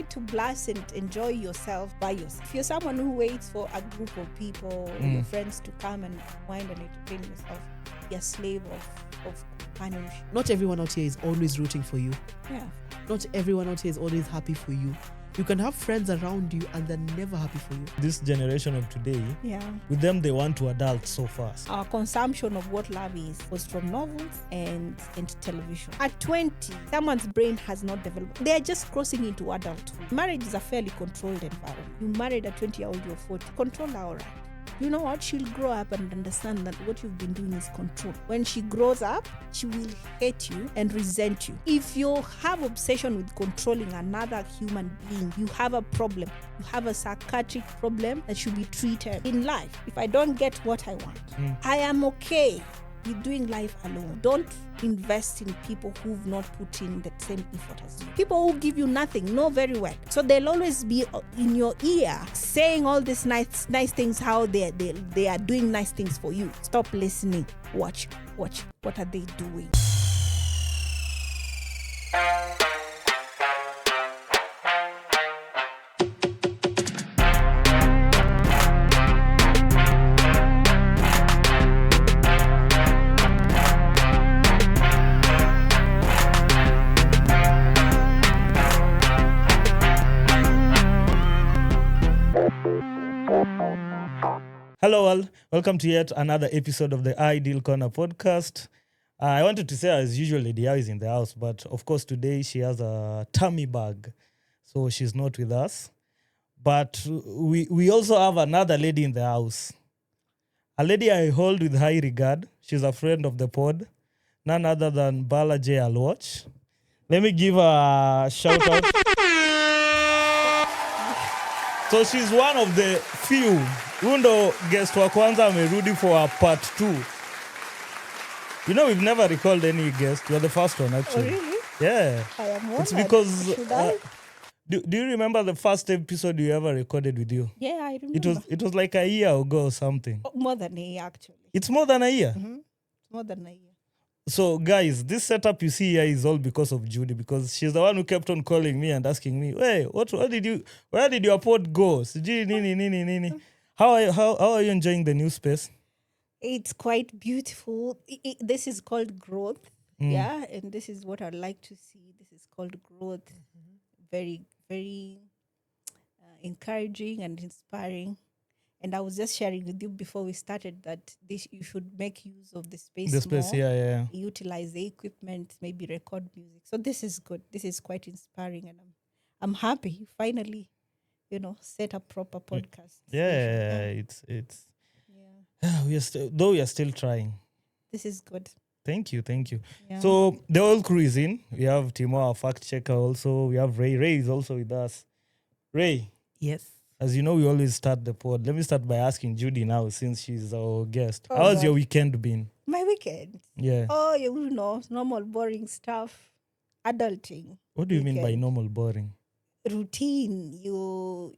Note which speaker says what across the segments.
Speaker 1: need to blast and enjoy yourself by yourself. If you're someone who waits for a group of people or your friends to come and wind and entertain yourself, you're a slave of companionship.
Speaker 2: Not everyone out here is always rooting for you.
Speaker 1: Yeah.
Speaker 2: Not everyone out here is always happy for you. You can have friends around you and they're never happy for you.
Speaker 3: This generation of today,
Speaker 1: Yeah.
Speaker 3: with them, they want to adult so fast.
Speaker 1: Our consumption of what love is was from novels and television. At 20, someone's brain has not developed. They are just crossing into adulthood. Marriage is a fairly controlled environment. You married a 20-year-old, you're 40. Control her, all right. You know what? She'll grow up and understand that what you've been doing is control. When she grows up, she will hate you and resent you. If you have obsession with controlling another human being, you have a problem. You have a psychiatric problem that should be treated in life. If I don't get what I want, I am okay with doing life alone. Don't invest in people who've not put in the same effort as you. People who give you nothing know very well. So they'll always be in your ear saying all these nice things, how they are doing nice things for you. Stop listening. Watch. What are they doing?
Speaker 3: Hello all, welcome to yet another episode of the Ideal Corner podcast. I wanted to say as usual, Lady Hawi is in the house, but of course today she has a tummy bug, so she's not with us. But we also have another lady in the house. A lady I hold with high regard. She's a friend of the pod, none other than Bala Aluoch. Let me give a shout out. So she's one of the few. Undo guest wa kwanza amerudi for a part 2. You know, we've never recalled any guest. You're the first one, actually.
Speaker 1: Oh, really?
Speaker 3: Yeah.
Speaker 1: I am honored.
Speaker 3: It's because...
Speaker 1: Should I?
Speaker 3: Do you remember the first episode you ever recorded with you?
Speaker 1: Yeah, I remember.
Speaker 3: It was like a year ago or something.
Speaker 1: More than a year, actually.
Speaker 3: It's more than a year?
Speaker 1: Mm-hmm. More than a year.
Speaker 3: So, guys, this setup you see here is all because of Judy, because she's the one who kept on calling me and asking me, "Hey, where did your pod go? Nini. How are you enjoying the new space?"
Speaker 1: It's quite beautiful. This is called growth. Yeah, and this is what I'd like to see. This is called growth. Very, very encouraging and inspiring. And I was just sharing with you before we started that you should make use of the space
Speaker 3: The space,
Speaker 1: more,
Speaker 3: yeah.
Speaker 1: utilize the equipment, maybe record music. So this is good. This is quite inspiring, and I'm happy. Finally, set a proper podcast.
Speaker 3: Yeah, it's we are still trying.
Speaker 1: This is good.
Speaker 3: Thank you.
Speaker 1: Yeah.
Speaker 3: So the whole crew is in. We have Timo, our fact checker, also. We have Ray. Ray is also with us. Ray.
Speaker 2: Yes.
Speaker 3: As you know, we always start the pod. Let me start by asking Judy now, since she's our guest.
Speaker 1: Oh,
Speaker 3: How's
Speaker 1: God.
Speaker 3: your weekend been?
Speaker 1: My weekend.
Speaker 3: Yeah.
Speaker 1: Oh, normal boring stuff. Adulting.
Speaker 3: What do you mean by
Speaker 1: Weekend.
Speaker 3: normal boring?
Speaker 1: Routine. You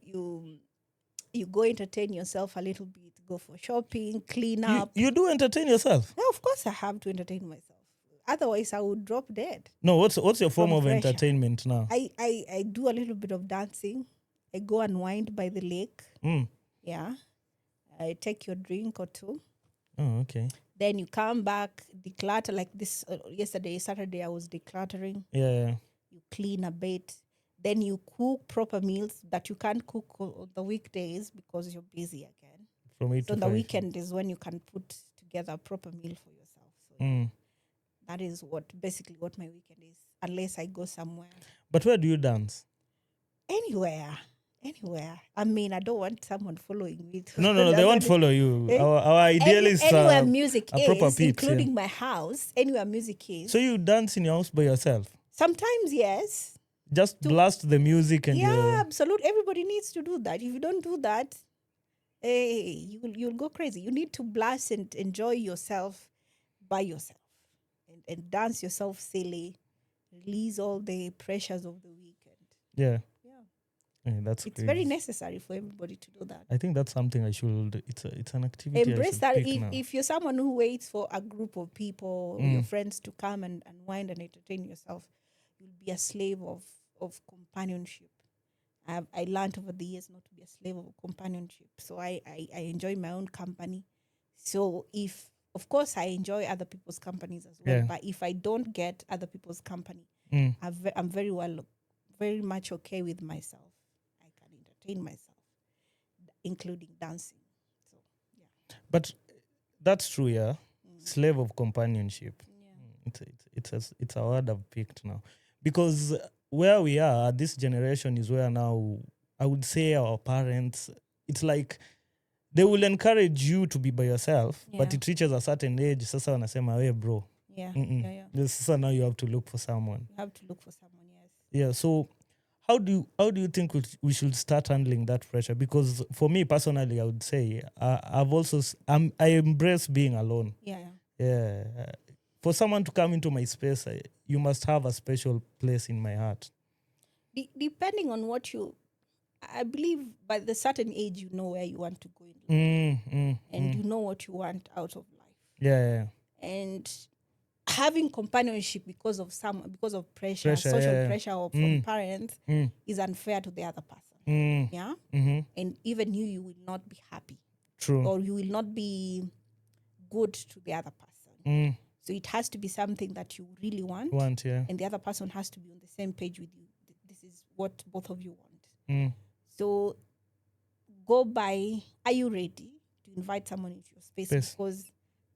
Speaker 1: go entertain yourself a little bit. Go for shopping, clean up.
Speaker 3: You do entertain yourself?
Speaker 1: Yeah, of course I have to entertain myself. Otherwise, I would drop dead.
Speaker 3: No, what's your form
Speaker 1: From
Speaker 3: of
Speaker 1: pressure.
Speaker 3: entertainment now?
Speaker 1: I do a little bit of dancing. I go and wind by the lake. Yeah. I take your drink or two.
Speaker 3: Oh, okay.
Speaker 1: Then you come back, declutter like this. Yesterday, Saturday, I was decluttering.
Speaker 3: Yeah.
Speaker 1: You clean a bit. Then you cook proper meals that you can't cook on the weekdays because you're busy again.
Speaker 3: From 8
Speaker 1: So
Speaker 3: to
Speaker 1: the
Speaker 3: 5.
Speaker 1: weekend is when you can put together a proper meal for yourself. So that is basically what my weekend is, unless I go somewhere.
Speaker 3: But where do you dance?
Speaker 1: Anywhere. I mean, I don't want someone following me.
Speaker 3: No, they won't follow you. Our ideal is
Speaker 1: anywhere music
Speaker 3: a proper
Speaker 1: is,
Speaker 3: Pete,
Speaker 1: including my house. Anywhere music is.
Speaker 3: So you dance in your house by yourself?
Speaker 1: Sometimes, yes.
Speaker 3: Just blast the music and
Speaker 1: Yeah, absolutely. Everybody needs to do that. If you don't do that, you'll go crazy. You need to blast and enjoy yourself by yourself and dance yourself silly. Release all the pressures of the weekend.
Speaker 3: Yeah, that's
Speaker 1: It's
Speaker 3: great.
Speaker 1: very necessary for everybody to do that.
Speaker 3: I think that's something I should. It's an activity.
Speaker 1: Embrace
Speaker 3: I
Speaker 1: that.
Speaker 3: should pick now.
Speaker 1: If you're someone who waits for a group of people or your friends to come and wind and entertain yourself, you'll be a slave of companionship. I learned over the years not to be a slave of companionship. So I enjoy my own company. So of course, I enjoy other people's companies as well.
Speaker 3: Yeah.
Speaker 1: But if I don't get other people's company, I'm very much okay with myself. I can entertain myself, including dancing. So yeah.
Speaker 3: But that's true, yeah. Slave of companionship. It's a word I've picked now, because where we are, this generation is where now I would say our parents, it's like they will encourage you to be by yourself, but
Speaker 1: Yeah.
Speaker 3: it reaches a certain age. Sasa wanasema we bro.
Speaker 1: Yeah.
Speaker 3: Mm-mm. Sasa now you have to look for someone.
Speaker 1: You have to look for someone, yes.
Speaker 3: Yeah. So how do you think we should start handling that pressure? Because for me personally, I would say I embrace being alone.
Speaker 1: Yeah.
Speaker 3: Yeah. For someone to come into my space, you must have a special place in my heart.
Speaker 1: Depending on what I believe by the certain age, you know where you want to go in life, and you know what you want out of life.
Speaker 3: Yeah.
Speaker 1: And having companionship because of pressure, social pressure or from parents is unfair to the other person. Yeah. And even you will not be happy.
Speaker 3: True.
Speaker 1: Or you will not be good to the other person. So it has to be something that you really want.
Speaker 3: Yeah.
Speaker 1: And the other person has to be on the same page with you. This is what both of you want. So go by, are you ready to invite someone into your space?
Speaker 3: Yes.
Speaker 1: Because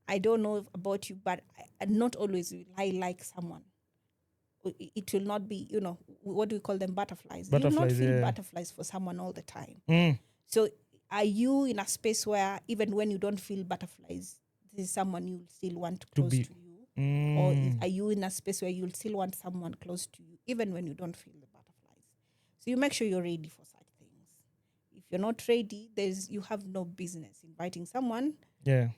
Speaker 1: I don't know about you, but not always will I like someone. It will not be, what do we call them? Butterflies. You will not feel butterflies for someone all the time. So are you in a space where even when you don't feel butterflies, this is someone you still want close to you? Or are you in a space where you'll still want someone close to you, even when you don't feel the butterflies? So you make sure you're ready for such things. If you're not ready, you have no business inviting someone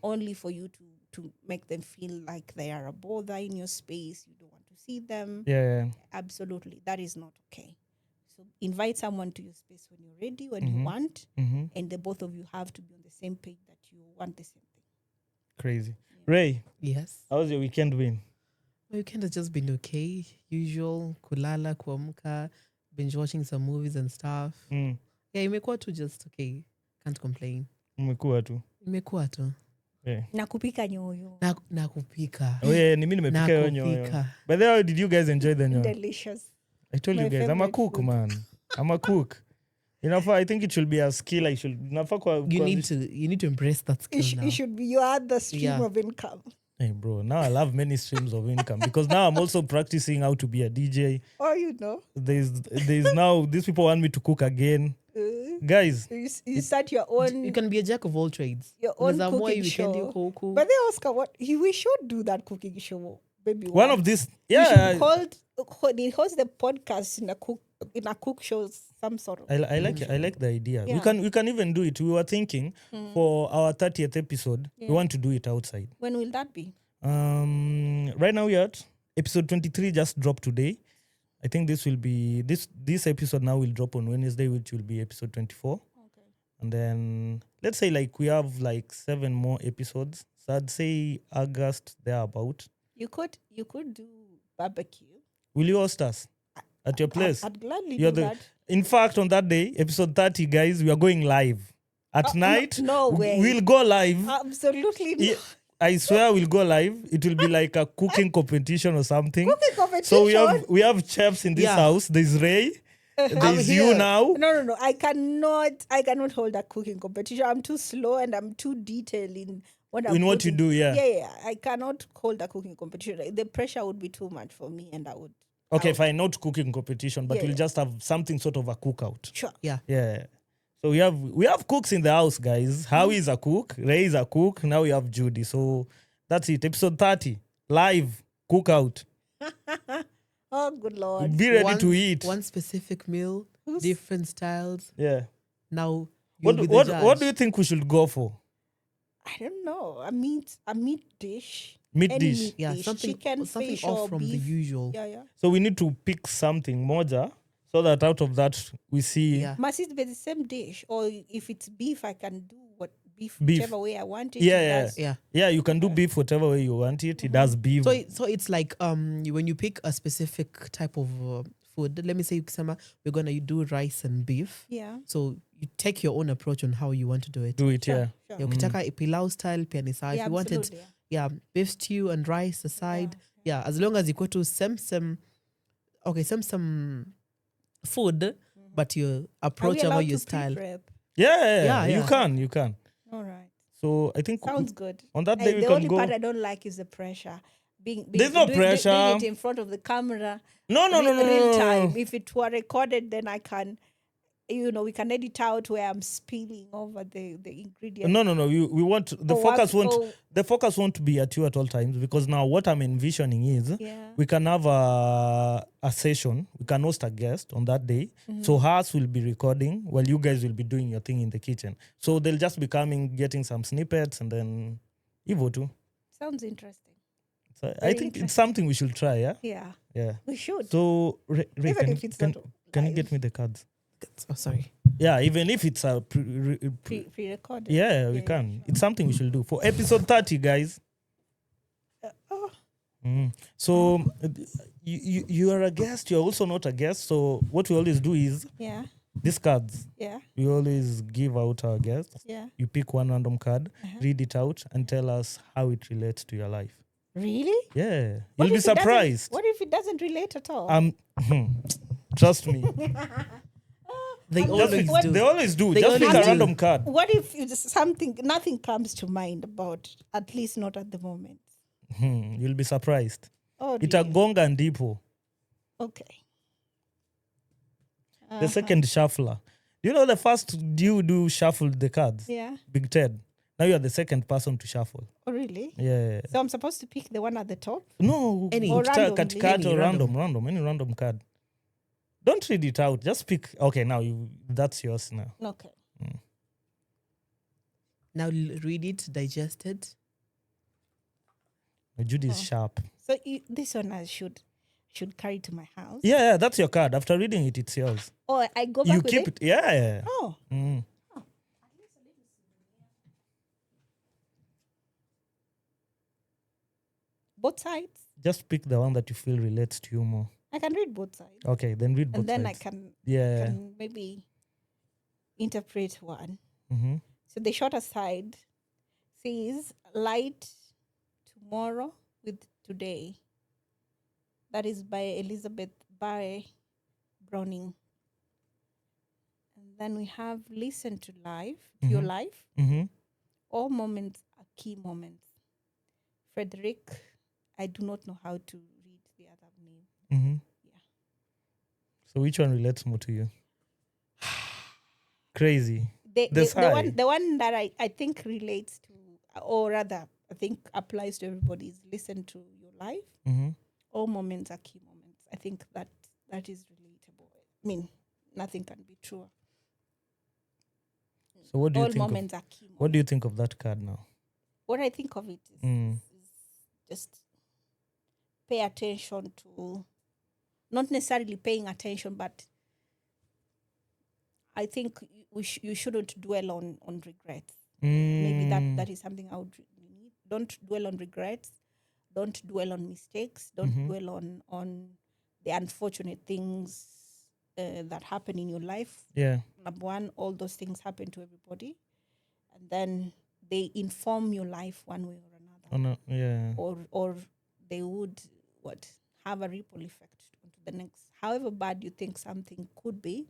Speaker 1: only for you to make them feel like they are a bother in your space. You don't want to see them.
Speaker 3: Yeah.
Speaker 1: Absolutely. That is not okay. So invite someone to your space when you're ready, when you want, and the both of you have to be on the same page that you want the same thing.
Speaker 3: Crazy. Ray.
Speaker 2: Yes.
Speaker 3: How was your weekend been?
Speaker 2: My weekend has just been okay. Usual, kulala, kuamka, binge watching some movies and stuff. Yeah, imekuwa tu just okay. Can't complain.
Speaker 3: Umekuwa tu.
Speaker 2: Imekuwa tu.
Speaker 3: Yeah.
Speaker 1: Na kupika nyoyo.
Speaker 2: Na kupika.
Speaker 3: Oh yeah, ni mimi nimepika hiyo nyoyo. By the way, did you guys enjoy the nyoyo?
Speaker 1: Delicious.
Speaker 3: I told you guys, I'm a cook, man. I'm a cook. I think it should be a skill. You
Speaker 2: need to embrace that skill now.
Speaker 1: It should be your other stream of income.
Speaker 3: Hey, bro, now I love many streams of income because now I'm also practicing how to be a DJ.
Speaker 1: Oh,
Speaker 3: There's now, these people want me to cook again. Guys.
Speaker 1: You start your own...
Speaker 2: You can be a jack of all trades.
Speaker 1: Your own cooking show. But then, Oscar, we should do that cooking show. Maybe
Speaker 3: one of these... Yeah.
Speaker 1: He hosts the podcast in a cook show, some sort of...
Speaker 3: I like the idea.
Speaker 1: Yeah.
Speaker 3: We can even do it. We were thinking for our 30th episode, we want to do it outside.
Speaker 1: When will that be?
Speaker 3: Right now we're at episode 23 just dropped today. I think this will be this episode now will drop on Wednesday, which will be episode 24.
Speaker 1: Okay.
Speaker 3: And then let's say we have 7 more episodes. So I'd say August thereabout.
Speaker 1: You could do barbecue.
Speaker 3: Will you host us at your place?
Speaker 1: I'd gladly do that.
Speaker 3: In fact, on that day, episode 30, guys, we are going live. At night,
Speaker 1: no way.
Speaker 3: We'll go live.
Speaker 1: Absolutely not.
Speaker 3: I swear we'll go live. It will be like a cooking competition or something.
Speaker 1: Cooking competition?
Speaker 3: So we have chefs in this house. There's Ray. There's you now.
Speaker 1: No. I cannot hold a cooking competition. I'm too slow and I'm too detailed in what
Speaker 3: you do,
Speaker 1: Yeah. I cannot hold a cooking competition. The pressure would be too much for me and I would...
Speaker 3: Okay, fine, not cooking competition, but we'll just have something sort of a cookout.
Speaker 1: Sure.
Speaker 3: Yeah. So we have cooks in the house, guys. Hawi is a cook, Ray is a cook, now we have Judy. So that's it. Episode 30, live, cookout.
Speaker 1: Oh, good Lord.
Speaker 3: Be ready to eat.
Speaker 2: One specific meal, different styles.
Speaker 3: Yeah.
Speaker 2: Now,
Speaker 3: what do you think we should go for?
Speaker 1: I don't know. A meat dish.
Speaker 3: Meat dish.
Speaker 1: Meat
Speaker 2: Yeah,
Speaker 1: dish.
Speaker 2: something
Speaker 1: Fish,
Speaker 2: off
Speaker 1: or
Speaker 2: from
Speaker 1: beef.
Speaker 2: the usual.
Speaker 1: Yeah.
Speaker 3: So we need to pick something moja so that out of that we see.
Speaker 2: Yeah.
Speaker 1: Must it be the same dish? Or if it's beef, I can do beef whichever way I want it.
Speaker 3: Yeah, you can do beef whatever way you want it. It does beef.
Speaker 2: So it's like when you pick a specific type of food, let me say we're gonna do rice and beef.
Speaker 1: Yeah.
Speaker 2: So you take your own approach on how you want to do it.
Speaker 3: Do it, yeah.
Speaker 1: Sure.
Speaker 2: Yeah, ukitaka pilau style pia ni sawa. If
Speaker 1: Yeah,
Speaker 2: you wanted
Speaker 1: absolutely, yeah.
Speaker 2: beef stew and rice aside, as long as you go to some food, but you approach
Speaker 1: Are we
Speaker 2: about
Speaker 1: allowed
Speaker 2: your
Speaker 1: to
Speaker 2: style.
Speaker 1: pre-prep?
Speaker 3: Yeah, you
Speaker 2: Yeah.
Speaker 3: can.
Speaker 1: All right.
Speaker 3: So I think
Speaker 1: Sounds good.
Speaker 3: on that day we
Speaker 1: the
Speaker 3: can
Speaker 1: only
Speaker 3: go.
Speaker 1: part I don't like is the pressure.
Speaker 3: There's no pressure.
Speaker 1: Doing it in front of the camera.
Speaker 3: No.
Speaker 1: Real time. If it were recorded, then I can, we can edit out where I'm spilling over the ingredients.
Speaker 3: No. We want the focus won't be at you at all times, because now what I'm envisioning is we can have a session. We can host a guest on that day. So hers will be recording while you guys will be doing your thing in the kitchen. So they'll just be coming, getting some snippets, and then Evo too.
Speaker 1: Sounds interesting.
Speaker 3: So I think it's something we should try. Yeah.
Speaker 1: We should.
Speaker 3: So Ray,
Speaker 1: Even if it's not
Speaker 3: can you
Speaker 1: live.
Speaker 3: get me the cards?
Speaker 2: Oh, sorry.
Speaker 3: Yeah, even if it's a
Speaker 1: Pre-recorded.
Speaker 3: yeah, we can. It's something we should do for episode 30, guys. So you are a guest. You're also not a guest. So what we always do is these cards.
Speaker 1: Yeah.
Speaker 3: We always give out our guests.
Speaker 1: Yeah.
Speaker 3: You pick one random card, read it out, and tell us how it relates to your life.
Speaker 1: Really?
Speaker 3: Yeah,
Speaker 1: What
Speaker 3: you'll be
Speaker 1: if it doesn't-
Speaker 3: surprised.
Speaker 1: What if it doesn't relate at all?
Speaker 3: Trust me.
Speaker 2: They
Speaker 1: Just
Speaker 2: always
Speaker 1: pick-
Speaker 2: do.
Speaker 3: They always do.
Speaker 2: They
Speaker 3: Just pick a
Speaker 2: always do.
Speaker 3: random card.
Speaker 1: What if it's nothing comes to mind about, at least not at the moment?
Speaker 3: You'll be surprised.
Speaker 1: Oh, dear.
Speaker 3: Itagonga and Dipo.
Speaker 1: Okay.
Speaker 3: The second shuffler. You know the first you do shuffle the cards?
Speaker 1: Yeah.
Speaker 3: Big Ted. Now you are the second person to shuffle.
Speaker 1: Oh, really?
Speaker 3: Yeah.
Speaker 1: So I'm supposed to pick the one at the top?
Speaker 3: No,
Speaker 2: Any.
Speaker 1: Or randomly.
Speaker 3: katikati or
Speaker 2: Any
Speaker 3: random. Any random card. Don't read it out. Just pick. Okay, now that's yours now.
Speaker 1: Okay.
Speaker 2: Now read it, digest it.
Speaker 3: Judy is sharp.
Speaker 1: So this one I should carry to my house.
Speaker 3: Yeah, that's your card. After reading it, it's yours.
Speaker 1: Oh, I go back
Speaker 3: You
Speaker 1: with
Speaker 3: keep it. Yeah.
Speaker 1: Oh. Both sides?
Speaker 3: Just pick the one that you feel relates to you more.
Speaker 1: I can read both sides.
Speaker 3: Okay, then read both
Speaker 1: And then
Speaker 3: sides.
Speaker 1: I can
Speaker 3: Yeah.
Speaker 1: maybe interpret one.
Speaker 3: Mm-hmm.
Speaker 1: So the shorter side says light tomorrow with today. That is by Elizabeth by Browning. And then we have listen to life, to your life.
Speaker 3: Mm-hmm.
Speaker 1: All moments are key moments. Frederick, I do not know how to read the other name.
Speaker 3: Mm-hmm.
Speaker 1: Yeah.
Speaker 3: So which one relates more to you? Crazy.
Speaker 1: The
Speaker 3: sigh.
Speaker 1: one that I think relates to, or rather, I think applies to everybody is listen to your life.
Speaker 3: Mm-hmm.
Speaker 1: All moments are key moments. I think that is relatable. I mean, nothing can be truer.
Speaker 3: So what do you
Speaker 1: All
Speaker 3: think?
Speaker 1: moments are key moments.
Speaker 3: What do you think of that card now?
Speaker 1: What I think of it is just pay attention to, not necessarily paying attention, but I think you shouldn't dwell on regrets. Maybe that is something I would need. Don't dwell on regrets. Don't dwell on mistakes. Don't dwell on the unfortunate things that happen in your life.
Speaker 3: Yeah.
Speaker 1: Number one, all those things happen to everybody. And then they inform your life one way or another.
Speaker 3: Yeah.
Speaker 1: Or they would have a ripple effect onto the next. However bad you think something could be,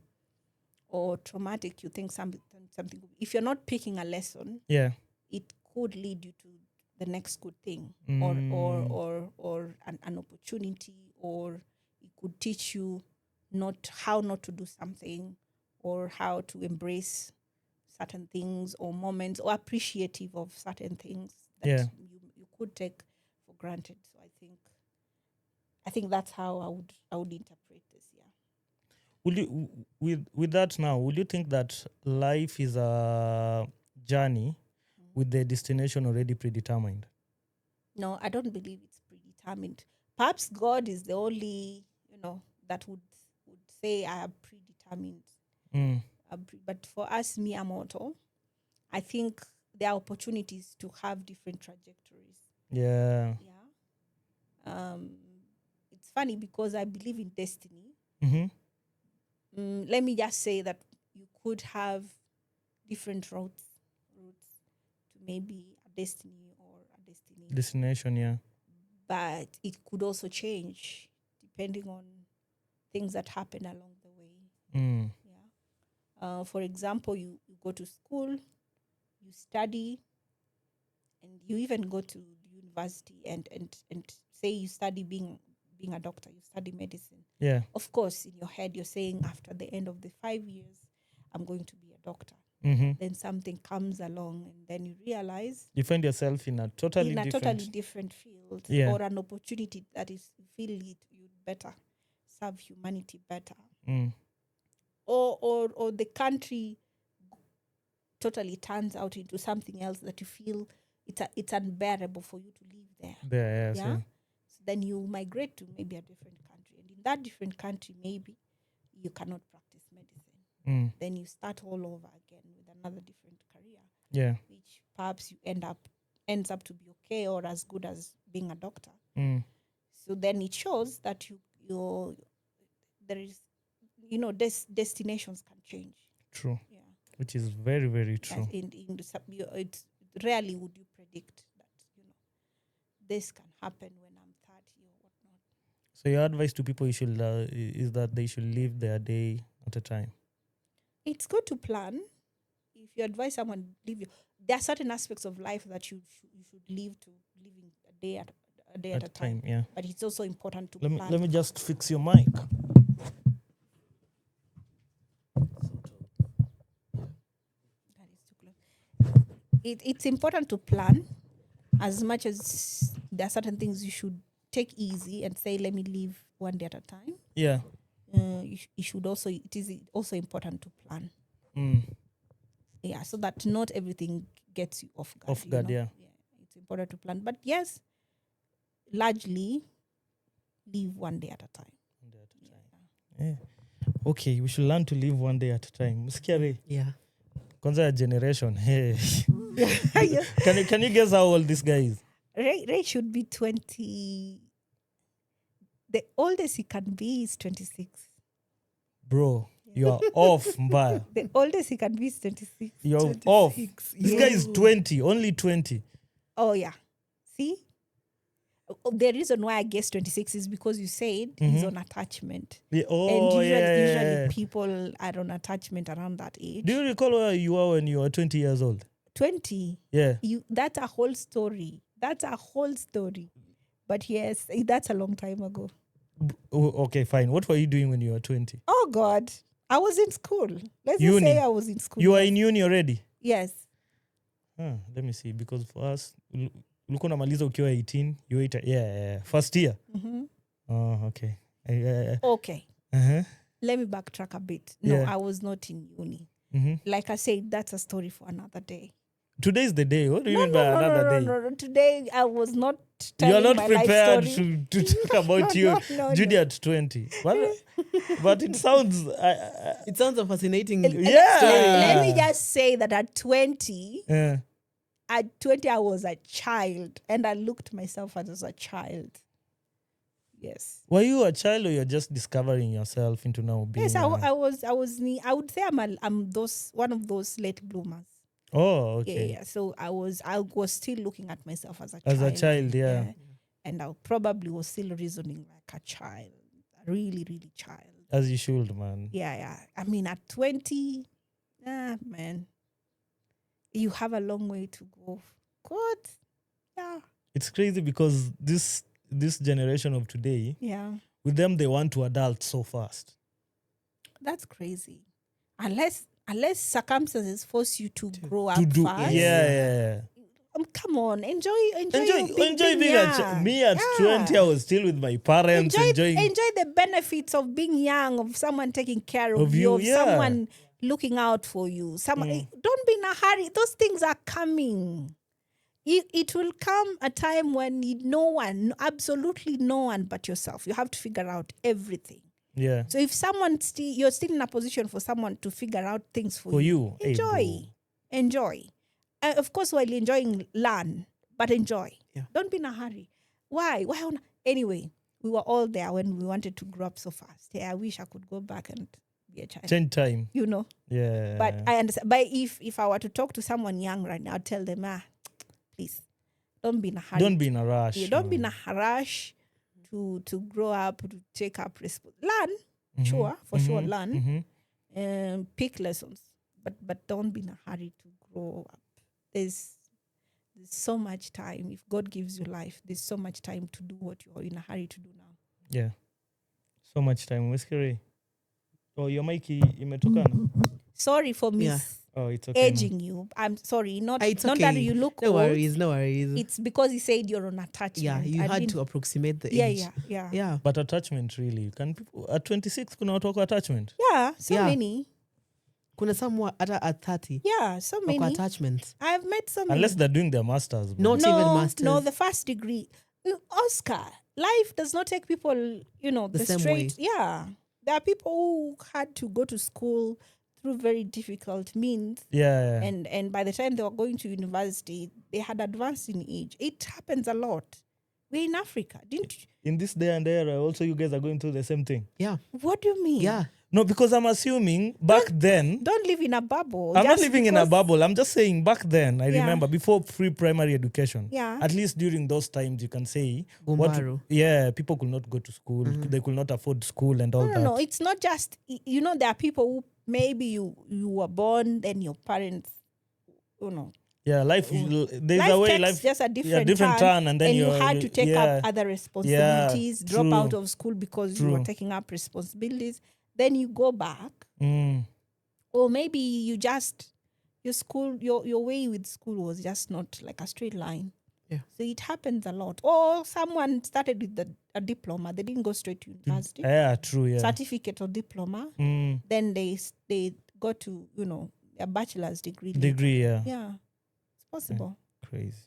Speaker 1: or traumatic you think something could be, if you're not picking a lesson,
Speaker 3: Yeah.
Speaker 1: it could lead you to the next good thing, or an opportunity, or it could teach you how not to do something, or how to embrace certain things or moments, or appreciative of certain things that you could take for granted. So I think that's how I would interpret this. Yeah.
Speaker 3: Will you with that now? Will you think that life is a journey with the destination already predetermined?
Speaker 1: No, I don't believe it's predetermined. Perhaps God is the only that would say I am predetermined. But for us, mere mortal, I think there are opportunities to have different trajectories.
Speaker 3: Yeah.
Speaker 1: Yeah. It's funny because I believe in destiny, Let me just say that you could have different routes to maybe a destiny or a
Speaker 3: destination, yeah.
Speaker 1: But it could also change depending on things that happen along the way. Yeah. For example, you go to school, you study, and you even go to university and say you study being a doctor, you study medicine.
Speaker 3: Yeah.
Speaker 1: Of course, in your head, you're saying after the end of the 5 years, I'm going to be a doctor. Then something comes along, and then you realize
Speaker 3: you find yourself in a totally
Speaker 1: different field,
Speaker 3: Yeah.
Speaker 1: or an opportunity that is you feel you'd better serve humanity better, or the country totally turns out into something else that you feel it's unbearable for you to live there.
Speaker 3: Yes, yeah.
Speaker 1: So then you migrate to maybe a different country, and in that different country, maybe you cannot practice medicine. Then you start all over again with another different career.
Speaker 3: Yeah.
Speaker 1: Which perhaps you ends up to be okay or as good as being a doctor. So then it shows that there is, destinations can change.
Speaker 3: True.
Speaker 1: Yeah.
Speaker 3: Which is very, very true.
Speaker 1: It's rarely would you predict that this can happen when I'm 30 or whatnot.
Speaker 3: So your advice to people is that they should live their day at a time.
Speaker 1: It's good to plan. If you advise someone there are certain aspects of life that you should live a day at a time.
Speaker 3: Yeah.
Speaker 1: But it's also important to
Speaker 3: plan.
Speaker 1: Let
Speaker 3: me just fix your mic.
Speaker 1: That is too close. It's important to plan, as much as there are certain things you should take easy and say, let me live one day at a time.
Speaker 3: Yeah.
Speaker 1: It is also important to plan. Yeah, so that not everything gets you off guard.
Speaker 3: Yeah.
Speaker 1: It's important to plan. But yes, largely live one day at a time.
Speaker 3: Yeah. Okay, we should learn to live one day at a time. Scary.
Speaker 2: Yeah.
Speaker 3: Kwanza generation. Hey. Can you guess how old this guy is?
Speaker 1: Ray should be 20. The oldest he can be is 26.
Speaker 3: Bro, you are off, mbaya.
Speaker 1: The oldest he can be is 26.
Speaker 3: You're
Speaker 2: 26.
Speaker 3: off. This guy is 20, only 20.
Speaker 1: Oh, yeah. See? The reason why I guess 26 is because you said he's on attachment.
Speaker 3: Yeah.
Speaker 1: And
Speaker 3: Oh,
Speaker 1: usually people are on attachment around that age.
Speaker 3: Do you recall where you were when you were 20 years old?
Speaker 1: 20?
Speaker 3: Yeah.
Speaker 1: That's a whole story. But yes, that's a long time ago.
Speaker 3: Okay, fine. What were you doing when you were 20?
Speaker 1: Oh, God. I was in school. Let's just say I was in school.
Speaker 3: You were in uni already?
Speaker 1: Yes.
Speaker 3: Let me see. Because for us, ulikuwa unamaliza ukiwa 18, you wait. Yeah. First year. Oh, okay.
Speaker 1: Okay. Let me backtrack a bit. No,
Speaker 3: Yeah.
Speaker 1: I was not in uni. Like I said, that's a story for another day.
Speaker 3: Today's the day. What do you mean by another day?
Speaker 1: No. Today I was not
Speaker 3: You are
Speaker 1: telling
Speaker 3: not
Speaker 1: my life
Speaker 3: prepared
Speaker 1: story.
Speaker 3: to talk about Judy at 20. But it sounds...
Speaker 2: It sounds a fascinating
Speaker 3: yeah.
Speaker 1: Let me just say that at 20,
Speaker 3: Yeah.
Speaker 1: at 20 I was a child, and I looked myself as a child. Yes.
Speaker 3: Were you a child, or you're just discovering yourself into now being...
Speaker 1: Yes, I would say I'm one of those late bloomers.
Speaker 3: Oh, okay.
Speaker 1: Yeah. So I was still looking at myself as a child.
Speaker 3: As a child, yeah.
Speaker 1: And I probably was still reasoning like a child, a really, really child.
Speaker 3: As you should, man.
Speaker 1: Yeah. I mean, at 20, man, you have a long way to go. God, yeah.
Speaker 3: It's crazy because this generation of today, with them, they want to adult so fast.
Speaker 1: That's crazy. Unless circumstances force you to grow up fast.
Speaker 3: Yeah.
Speaker 1: Come on, enjoy
Speaker 3: being a me at 20, I was still with my parents.
Speaker 1: Enjoy the benefits of being young, of someone taking care of you, of someone looking out for you. Don't be in a hurry. Those things are coming. It will come a time when absolutely no one but yourself. You have to figure out everything.
Speaker 3: Yeah.
Speaker 1: So if you're still in a position for someone to figure out things for you, enjoy. Of course, while enjoying, learn, but enjoy.
Speaker 2: Yeah.
Speaker 1: Don't be in a hurry. Why? Anyway, we were all there when we wanted to grow up so fast. Yeah, I wish I could go back and be a child.
Speaker 3: Change time.
Speaker 1: You know.
Speaker 3: Yeah.
Speaker 1: But I understand. But if I were to talk to someone young right now, I'd tell them, please, don't be in a hurry.
Speaker 3: Don't be in a rush.
Speaker 1: Yeah, don't be in a rush to grow up, to take up learn, sure, learn, pick lessons, but don't be in a hurry to grow up. There's so much time. If God gives you life, there's so much time to do what you're in a hurry to do now.
Speaker 3: Yeah. So much time. Whiskey. Oh, your mic imetokana.
Speaker 1: Sorry for
Speaker 3: Oh, it's okay.
Speaker 1: aging you. I'm sorry. Not
Speaker 2: It's
Speaker 1: not
Speaker 2: okay.
Speaker 1: that you look
Speaker 2: No
Speaker 1: old.
Speaker 2: worries, no worries.
Speaker 1: It's because he said you're on attachment.
Speaker 2: Yeah, you had to approximate the age.
Speaker 1: Yeah.
Speaker 2: Yeah.
Speaker 3: But attachment really. Can people at 26 kuna watu wako attachment?
Speaker 1: Yeah, so many.
Speaker 2: Kuna some at 30.
Speaker 1: Yeah, so
Speaker 2: Wako
Speaker 1: many.
Speaker 2: attachment.
Speaker 1: I've met so many.
Speaker 3: Unless they're doing their masters. bro.
Speaker 2: Not even masters.
Speaker 1: No, the first degree. Oscar, life does not take people, the
Speaker 2: same
Speaker 1: straight.
Speaker 2: way.
Speaker 1: Yeah. There are people who had to go to school through very difficult means.
Speaker 3: Yeah.
Speaker 1: And by the time they were going to university, they had advanced in age. It happens a lot. We're in Africa, didn't you?
Speaker 3: In this day and era, also you guys are going through the same thing.
Speaker 2: Yeah.
Speaker 1: What do you mean?
Speaker 2: Yeah.
Speaker 3: No, because I'm assuming back then.
Speaker 1: Don't live in a bubble.
Speaker 3: I'm not
Speaker 1: just
Speaker 3: living in a
Speaker 1: because-
Speaker 3: bubble. I'm just saying back then, I
Speaker 1: Yeah.
Speaker 3: remember before free primary education.
Speaker 1: Yeah.
Speaker 3: At least during those times, you can say.
Speaker 2: Gumbaru.
Speaker 3: People could not go to school. They could not afford school and all that.
Speaker 1: No, it's not just, there are people who maybe you were born, then your parents,
Speaker 3: Yeah, life, there's
Speaker 1: life
Speaker 3: a way.
Speaker 1: takes
Speaker 3: Life,
Speaker 1: just a different
Speaker 3: turn. And then
Speaker 1: you had to take up other responsibilities, drop
Speaker 3: true.
Speaker 1: out of school because you were
Speaker 3: True.
Speaker 1: taking up responsibilities. Then you go back, or maybe you just your way with school was just not like a straight line.
Speaker 2: Yeah.
Speaker 1: So it happens a lot. Or someone started with a diploma, they didn't go straight to university.
Speaker 3: Yeah, true. Yeah.
Speaker 1: Certificate or diploma. Then they go to a bachelor's degree.
Speaker 3: Degree, yeah.
Speaker 1: Yeah, it's possible.
Speaker 3: Crazy.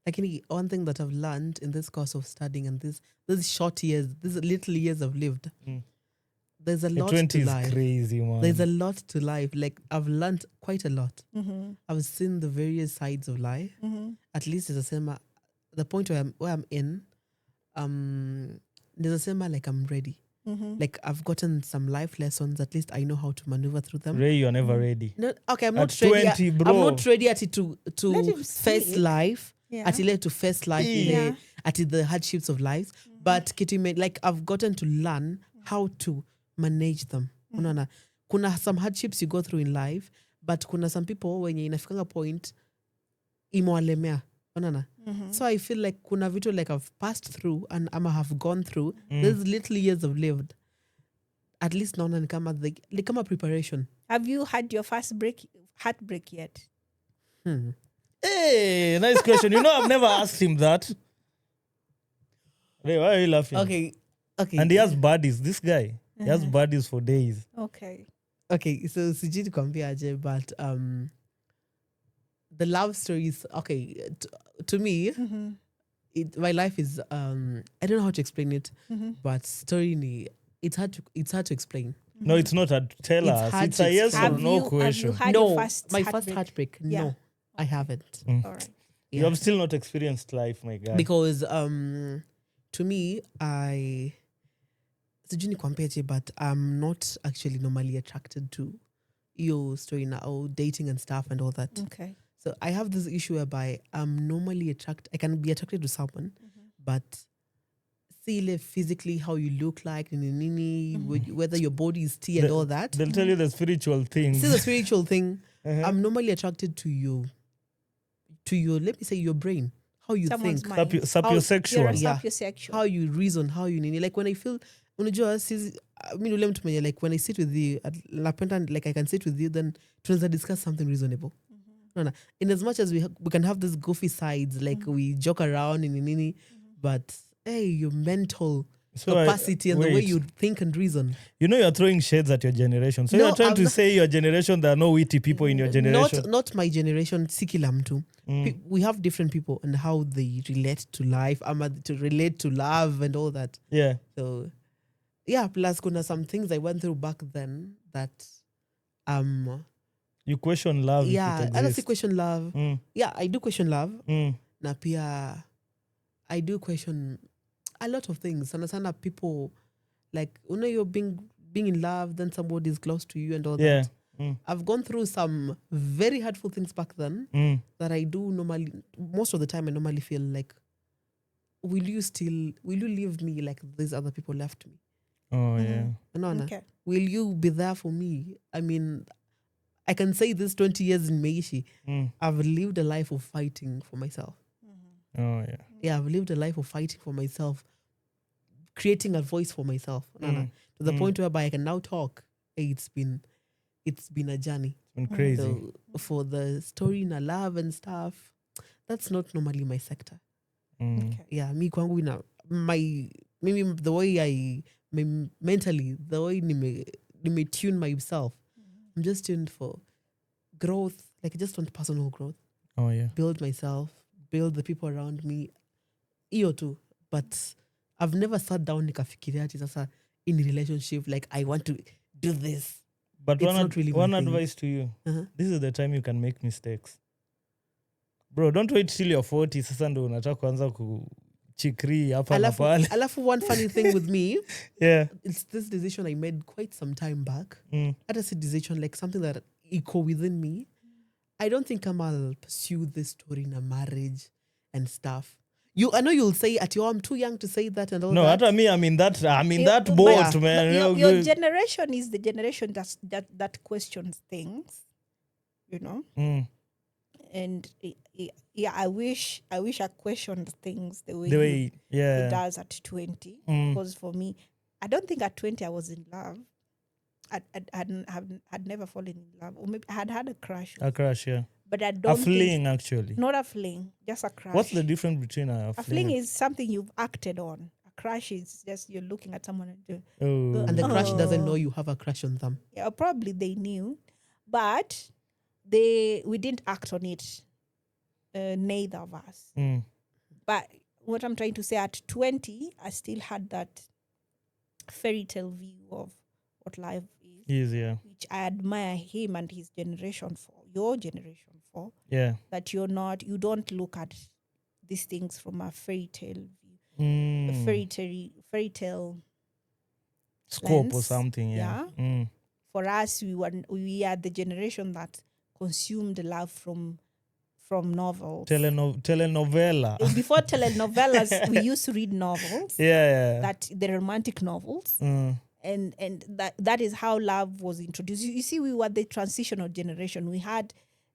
Speaker 2: Like one thing that I've learned in this course of studying and these short years, these little years I've lived, there's a lot
Speaker 3: 20
Speaker 2: to
Speaker 3: is
Speaker 2: life.
Speaker 3: crazy, man.
Speaker 2: There's a lot to life. Like I've learned quite a lot.
Speaker 1: Mm-hmm.
Speaker 2: I've seen the various sides of life.
Speaker 1: Mm-hmm.
Speaker 2: At least as a sema, the point where I'm in, there's a sema like I'm ready.
Speaker 1: Mm-hmm.
Speaker 2: Like I've gotten some life lessons. At least I know how to maneuver through them.
Speaker 3: Ray, you're never ready.
Speaker 2: No, okay, I'm
Speaker 3: At
Speaker 2: not ready.
Speaker 3: 20, bro.
Speaker 2: I'm not ready at it to
Speaker 1: Let him
Speaker 2: face
Speaker 1: speak.
Speaker 2: life.
Speaker 1: Yeah.
Speaker 2: At it to face life.
Speaker 1: Yeah.
Speaker 2: At the hardships of life. But like I've gotten to learn how to manage them. Unaona, kuna some hardships you go through in life, but kuna some people when you inafikanga point imewalemea. Unaona? So I feel like kuna vitu like I've passed through and I have gone through. These little years I've lived. At least naona ni kama preparation.
Speaker 1: Have you had your first heartbreak yet?
Speaker 3: Hey, nice question. I've never asked him that. Ray, why are you laughing?
Speaker 2: Okay.
Speaker 3: And he has buddies. This guy, he has buddies for days.
Speaker 1: Okay.
Speaker 2: Okay, so sijui nikwambia aje, but the love stories, okay, to me, my life is, I don't know how to explain it, but story ni, it's hard to explain.
Speaker 3: No, it's not. Tell
Speaker 2: It's
Speaker 3: us.
Speaker 2: hard
Speaker 3: It's
Speaker 2: to
Speaker 3: a yes
Speaker 2: explain.
Speaker 3: or no question.
Speaker 1: Have you had
Speaker 2: No,
Speaker 1: your first
Speaker 2: my
Speaker 1: heartbreak?
Speaker 2: first heartbreak,
Speaker 1: Yeah.
Speaker 2: no, I haven't.
Speaker 1: All right.
Speaker 3: You have still not experienced life, my guy.
Speaker 2: Because to me, sijui nikwambie aje, but I'm not actually normally attracted to your story now, dating and stuff and all that.
Speaker 1: Okay.
Speaker 2: So I have this issue whereby I'm normally I can be attracted to someone, but see physically how you look like, whether your body is tea and all that.
Speaker 3: They'll tell you the spiritual things.
Speaker 2: See the spiritual thing. I'm normally attracted to your, let me say, your brain, how you
Speaker 1: Someone's
Speaker 2: think,
Speaker 1: mind.
Speaker 3: Sapiosexual.
Speaker 1: You're a
Speaker 2: Yeah.
Speaker 1: sapiosexual.
Speaker 2: how you reason, how you nini. Like when I feel, unajua, ule mtu mwenye, like when I sit with you, napenda, like I can sit with you, then tunaweza discuss something reasonable. In as much as we can have these goofy sides, like we joke around in nini, but hey, your mental capacity and the way you think and reason.
Speaker 3: You're throwing shades at your generation. So
Speaker 2: No,
Speaker 3: you're trying
Speaker 2: I'm
Speaker 3: to
Speaker 2: not-
Speaker 3: say your generation, there are no witty people in your generation.
Speaker 2: Not my generation, si kila mtu. We have different people and how they relate to life, to relate to love and all that.
Speaker 3: Yeah.
Speaker 2: So, yeah, plus kuna some things I went through back then that,
Speaker 3: You question love.
Speaker 2: yeah,
Speaker 3: if it
Speaker 2: I don't see
Speaker 3: exists.
Speaker 2: question love. Yeah, I do question love. Na pia, I do question a lot of things. Sana people like you're being in love, then somebody's close to you and all
Speaker 3: Yeah.
Speaker 2: that. I've gone through some very hurtful things back then that I do normally. Most of the time, I normally feel like, will you leave me like these other people left me?
Speaker 3: Oh yeah.
Speaker 1: Okay.
Speaker 2: Will you be there for me? I mean, I can say this 20 years in Meishi, I've lived a life of fighting for myself.
Speaker 3: Oh yeah.
Speaker 2: Yeah, I've lived a life of fighting for myself, creating a voice for myself. To the point whereby I can now talk. Hey, it's been a journey.
Speaker 3: It's been crazy.
Speaker 2: So for the story in a love and stuff, that's not normally my sector.
Speaker 1: Okay.
Speaker 2: Yeah, me kwangu maybe the way mentally, the way nime tune myself, I'm just tuned for growth. Like I just want personal growth.
Speaker 3: Oh yeah.
Speaker 2: Build myself, build the people around me. Iyo too. But I've never sat down nikafikiria ati sasa in relationship like I want to do this.
Speaker 3: But
Speaker 2: It's not really my
Speaker 3: one
Speaker 2: thing.
Speaker 3: advice to you.
Speaker 2: Uh-huh.
Speaker 3: This is the time you can make mistakes. Bro, don't wait till you're 40 sasa ndo unataka kuanza kuchikri hapa na pale.
Speaker 2: Alafu one funny thing with me,
Speaker 3: Yeah.
Speaker 2: it's this decision I made quite some time back. That is a decision like something that echo within me. I don't think I'll pursue this story in a marriage and stuff. I know you'll say I'm too young to say that and all
Speaker 3: No,
Speaker 2: that.
Speaker 3: hata me, I'm in that
Speaker 1: But
Speaker 3: boat, man.
Speaker 1: Your generation is the generation that questions things, And yeah, I wish I questioned things the way it does at 20. Because for me, I don't think at 20 I was in love. I'd never fallen in love. Or maybe I had a crush.
Speaker 3: A crush, yeah.
Speaker 1: But I don't
Speaker 3: A fling, actually.
Speaker 1: Not a fling, just a crush.
Speaker 3: What's the difference between a fling?
Speaker 1: A fling is something you've acted on. A crush is just you're looking at someone and
Speaker 2: And the crush doesn't know you have a crush on them.
Speaker 1: Yeah, probably they knew, but we didn't act on it. Neither of us. But what I'm trying to say, at 20, I still had that fairy tale view of what life is.
Speaker 3: Yeah.
Speaker 1: Which I admire him and his generation for, your generation for.
Speaker 3: Yeah.
Speaker 1: That you don't look at these things from a fairy tale view. A fairy tale
Speaker 3: scope
Speaker 1: lens.
Speaker 3: Or something, yeah.
Speaker 1: For us, we are the generation that consumed love from novels.
Speaker 3: Telenovela.
Speaker 1: Before telenovelas, we used to read novels.
Speaker 3: Yeah.
Speaker 1: That the romantic novels. And that is how love was introduced. You see, we were the transitional generation. We had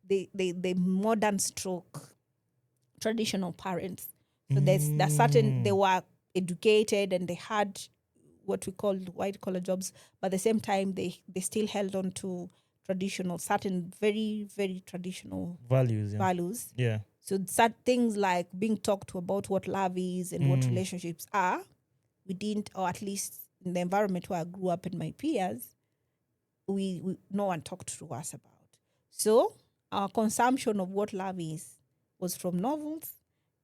Speaker 1: the modern stroke traditional parents. So there's certain, they were educated and they had what we call white collar jobs, but at the same time they still held on to traditional, certain very, very traditional values.
Speaker 3: Yeah.
Speaker 1: So certain things like being talked to about what love is and what relationships are, we didn't, or at least in the environment where I grew up and my peers, we no one talked to us about. So our consumption of what love is was from novels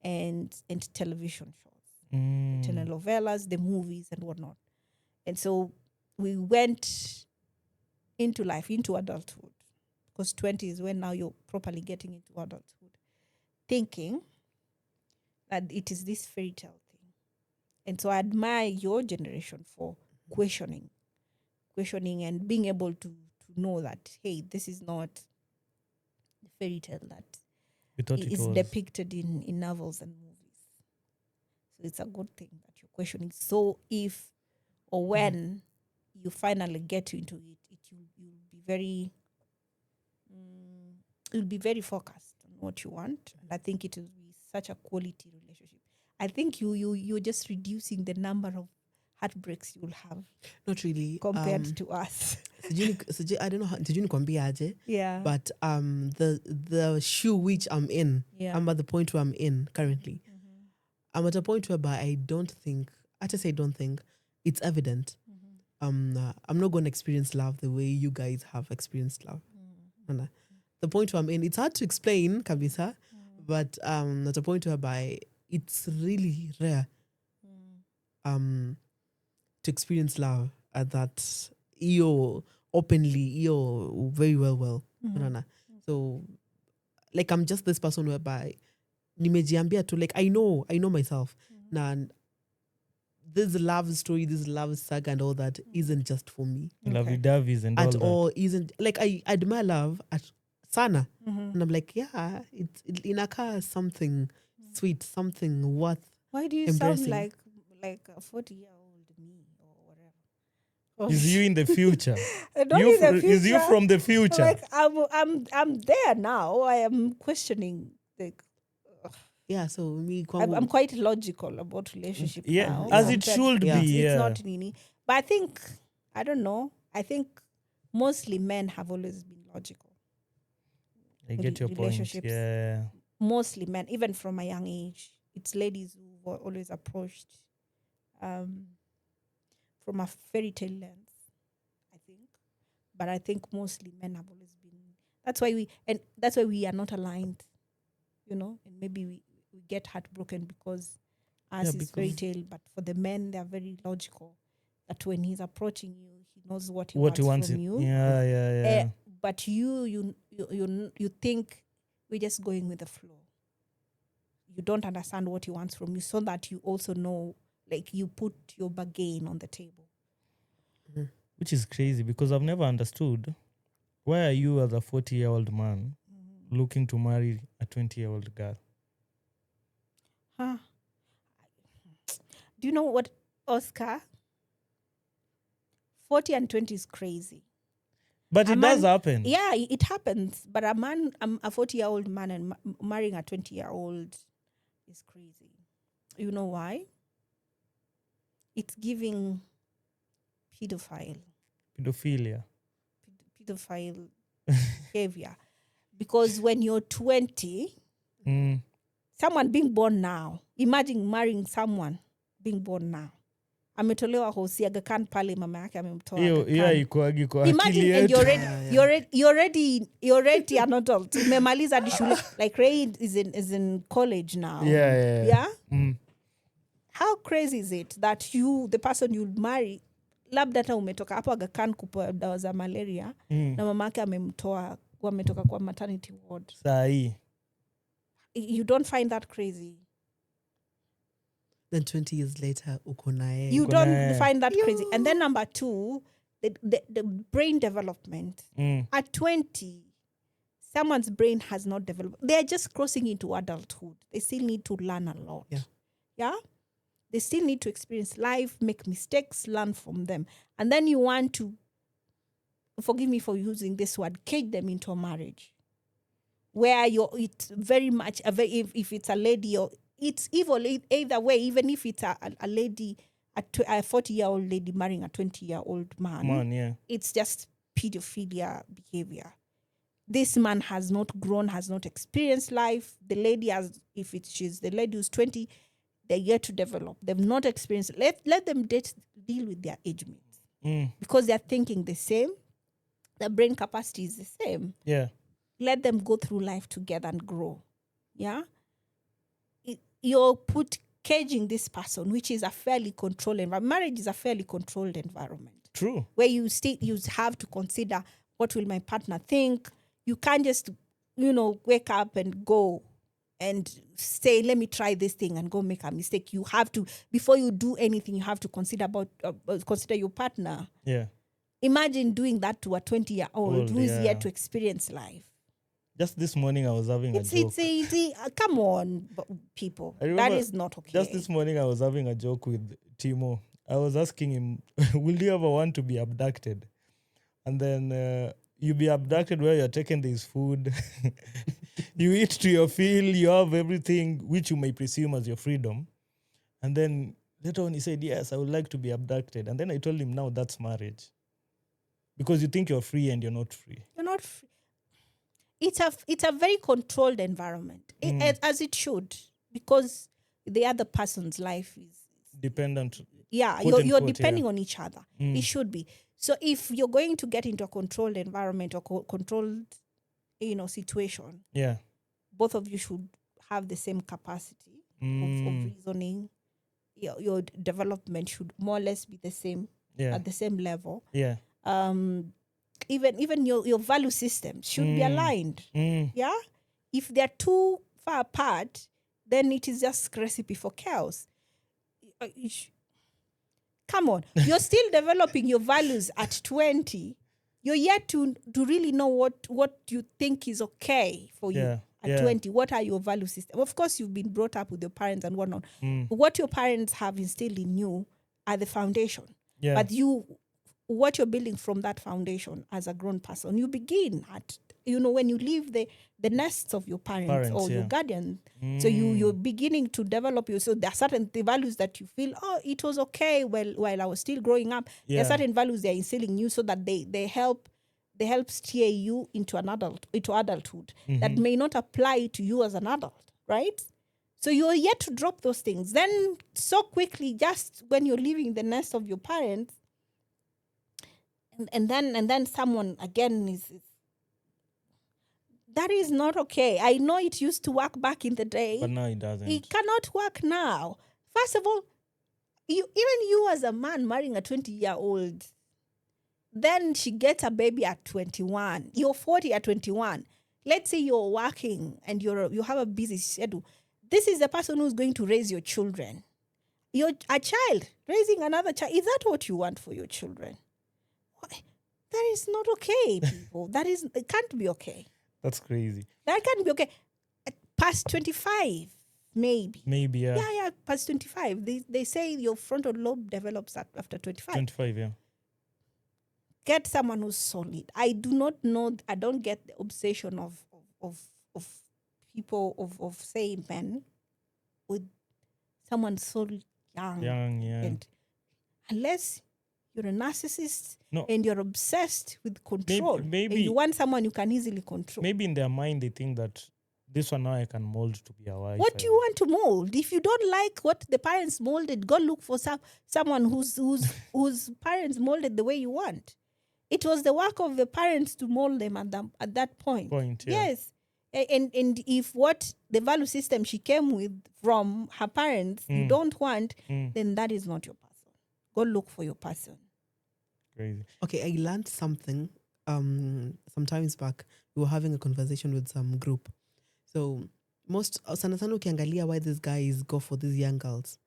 Speaker 1: and television shows, telenovelas, the movies and whatnot. And so we went into life, into adulthood, because 20 is when now you're properly getting into adulthood, thinking that it is this fairy tale thing. And so I admire your generation for questioning and being able to know that, hey, this is not the fairy tale that is depicted in novels and movies. So it's a good thing that you're questioning. So if or when you finally get into it, you'll be very focused on what you want. And I think it will be such a quality relationship. I think you're just reducing the number of heartbreaks you'll have.
Speaker 2: Not really.
Speaker 1: Compared to us.
Speaker 2: I don't know how, did you know?
Speaker 1: Yeah.
Speaker 2: But the shoe which I'm in, I'm at the point where I'm in currently. I'm at a point whereby I don't think it's evident. I'm not going to experience love the way you guys have experienced love. The point where I'm in, it's hard to explain, kabisa, but at a point whereby it's really rare to experience love at that openly, very well. So like I'm just this person whereby nimejiambia to, like, I know myself. this love story, this love saga and all that isn't just for me
Speaker 3: Lovey-doveys and all
Speaker 2: at
Speaker 3: that.
Speaker 2: all. Isn't like I admire love at sana.
Speaker 1: Mhm.
Speaker 2: And I'm like, yeah, it inakaa something sweet, something worth.
Speaker 1: Why do you
Speaker 2: Embracing.
Speaker 1: sound like a 40-year-old me or whatever?
Speaker 3: Is you in the future?
Speaker 1: Not in the
Speaker 3: Is you
Speaker 1: future.
Speaker 3: from the future?
Speaker 1: Like I'm there now. I am questioning. Like
Speaker 2: Yeah, so me
Speaker 1: I'm quite logical about relationship
Speaker 3: yeah,
Speaker 1: now.
Speaker 3: as it
Speaker 1: compared
Speaker 3: should
Speaker 1: to-
Speaker 3: be.
Speaker 2: Yeah.
Speaker 3: Yeah.
Speaker 1: It's not Nini. But I think I don't know. I think mostly men have always been logical.
Speaker 3: I get your point.
Speaker 1: relationships.
Speaker 3: Yeah.
Speaker 1: Mostly men, even from a young age. It's ladies who were always approached from a fairy tale lens, I think. But I think mostly men have always been. That's why we are not aligned, and maybe we get heartbroken because us is fairy
Speaker 3: because-
Speaker 1: tale, but for the men they are very logical. That when he's approaching you, he knows what he
Speaker 3: What
Speaker 1: wants
Speaker 3: he wants.
Speaker 1: from you.
Speaker 3: Yeah.
Speaker 1: But you think we're just going with the flow. You don't understand what he wants from you, so that you also know, like you put your bargain on the table.
Speaker 3: Which is crazy because I've never understood why are you as a 40-year-old man looking to marry a 20-year-old girl?
Speaker 1: Huh. Do you know what, Oscar? 40 and 20 is crazy.
Speaker 3: But
Speaker 1: A
Speaker 3: it does
Speaker 1: man-
Speaker 3: happen.
Speaker 1: Yeah, it happens. But a 40-year-old man and marrying a 20-year-old is crazy. You know why? It's giving pedophile behavior. Because when you're 20,
Speaker 3: Mm.
Speaker 1: someone being born now, imagine marrying someone being born now. Ametolewa hosi Aga Khan pale, mama yake amemtoa Aga
Speaker 3: Hiyo
Speaker 1: Khan.
Speaker 3: haikuagi kwa akili
Speaker 1: Imagine, and
Speaker 3: yetu.
Speaker 1: you're already an adult. Umemaliza hadi shule. Like Ray is in college now.
Speaker 3: Yeah. Mm.
Speaker 1: How crazy is it that the person you'll marry, labda hata umetoka hapo Aga Khan kupewa dawa za malaria na mama yake amemtoa, wametoka kwa maternity ward.
Speaker 3: Sahi.
Speaker 1: You don't find that crazy?
Speaker 2: Then 20 years later, uko naye.
Speaker 1: You
Speaker 3: Uko
Speaker 1: don't
Speaker 3: naye.
Speaker 1: find that crazy. And then number two, the brain development.
Speaker 3: Mm.
Speaker 1: At 20, someone's brain has not developed. They're just crossing into adulthood. They still need to learn a lot. Yeah? They still need to experience life, make mistakes, learn from them. And then you want to, forgive me for using this word, cage them into a marriage. Where it's very much, if it's a lady, or it's evil either way, even if it's a lady, a 40-year-old lady marrying a 20-year-old man.
Speaker 3: Yeah.
Speaker 1: It's just pedophilia behavior. This man has not grown, has not experienced life. The lady she's the lady who's 20, they're yet to develop. They've not experienced. Let them deal with their age mates.
Speaker 3: Mm.
Speaker 1: Because they're thinking the same. Their brain capacity is the same.
Speaker 3: Yeah.
Speaker 1: Let them go through life together and grow. Yeah? You're caging this person, which is a fairly controlled environment. Marriage is a fairly controlled environment.
Speaker 3: True.
Speaker 1: Where you have to consider, what will my partner think? You can't just, wake up and go and say, let me try this thing and go make a mistake. You have to, before you do anything, you have to consider your partner.
Speaker 3: Yeah.
Speaker 1: Imagine doing that to a 20-year-old who is yet to experience life.
Speaker 3: Just this morning I was having a joke.
Speaker 1: Come on, people.
Speaker 3: I remember
Speaker 1: That is not okay.
Speaker 3: Just this morning I was having a joke with Timo. I was asking him, will you ever want to be abducted? And then you be abducted where you're taking this food. You eat to your fill, you have everything which you may presume as your freedom. And then later on he said, yes, I would like to be abducted. And then I told him, now that's marriage. Because you think you're free and you're not free.
Speaker 1: You're not free. It's a very controlled environment, as it should, because the other person's life is
Speaker 3: Dependent.
Speaker 1: Yeah,
Speaker 3: Quote
Speaker 1: you're
Speaker 3: unquote,
Speaker 1: depending on each other. It should be. So if you're going to get into a controlled environment or controlled, situation,
Speaker 3: Yeah.
Speaker 1: both of you should have the same capacity of reasoning. Your development should more or less be the same, at the same level.
Speaker 3: Yeah.
Speaker 1: Even your value systems should be aligned. Yeah? If they're too far apart, then it is just recipe for chaos. Come on. You're still developing your values at 20. You're yet to really know what you think is okay for you
Speaker 3: Yeah,
Speaker 1: at
Speaker 3: yeah.
Speaker 1: 20. What are your value system? Of course, you've been brought up with your parents and whatnot.
Speaker 3: Mm.
Speaker 1: What your parents have instilled in you are the foundation.
Speaker 3: Yeah.
Speaker 1: But what you're building from that foundation as a grown person, you begin at, when you leave the nests of your parents or your
Speaker 3: yeah.
Speaker 1: guardians. So you're beginning to develop so there are certain values that you feel, it was okay while I was still growing up. There
Speaker 3: Yeah.
Speaker 1: are certain values they're instilling you so that they help steer you into adulthood that may not apply to you as an adult, right? So you're yet to drop those things. Then so quickly, just when you're leaving the nest of your parents, and then someone again is that is not okay. I know it used to work back in the day.
Speaker 3: But now it doesn't.
Speaker 1: It cannot work now. First of all, even you as a man marrying a 20-year-old, then she gets a baby at 21. You're 40 at 21. Let's say you're working and you have a busy schedule. This is the person who's going to raise your children. You're a child raising another child. Is that what you want for your children? That is not okay, people. It can't be okay.
Speaker 3: That's crazy.
Speaker 1: That can't be okay. Past 25, maybe.
Speaker 3: Maybe, yeah.
Speaker 1: Yeah, past 25. They say your frontal lobe develops after 25.
Speaker 3: 25, yeah.
Speaker 1: Get someone who's solid. I do not know. I don't get the obsession of people of say men with someone so young.
Speaker 3: Young, yeah.
Speaker 1: And unless you're a narcissist
Speaker 3: No.
Speaker 1: and you're obsessed with control,
Speaker 3: Maybe
Speaker 1: and you want someone you can easily control.
Speaker 3: Maybe in their mind they think that this one now I can mold to be a wife.
Speaker 1: What do you want to mold? If you don't like what the parents molded, go look for someone whose parents molded the way you want. It was the work of the parents to mold them at that point.
Speaker 3: Yeah.
Speaker 1: Yes. And if what the value system she came with from her parents you don't want, then that is not your person. Go look for your person.
Speaker 3: Crazy.
Speaker 2: Okay, I learned something some times back. We were having a conversation with some group. So sana sana ukiangalia why these guys go for these young girls,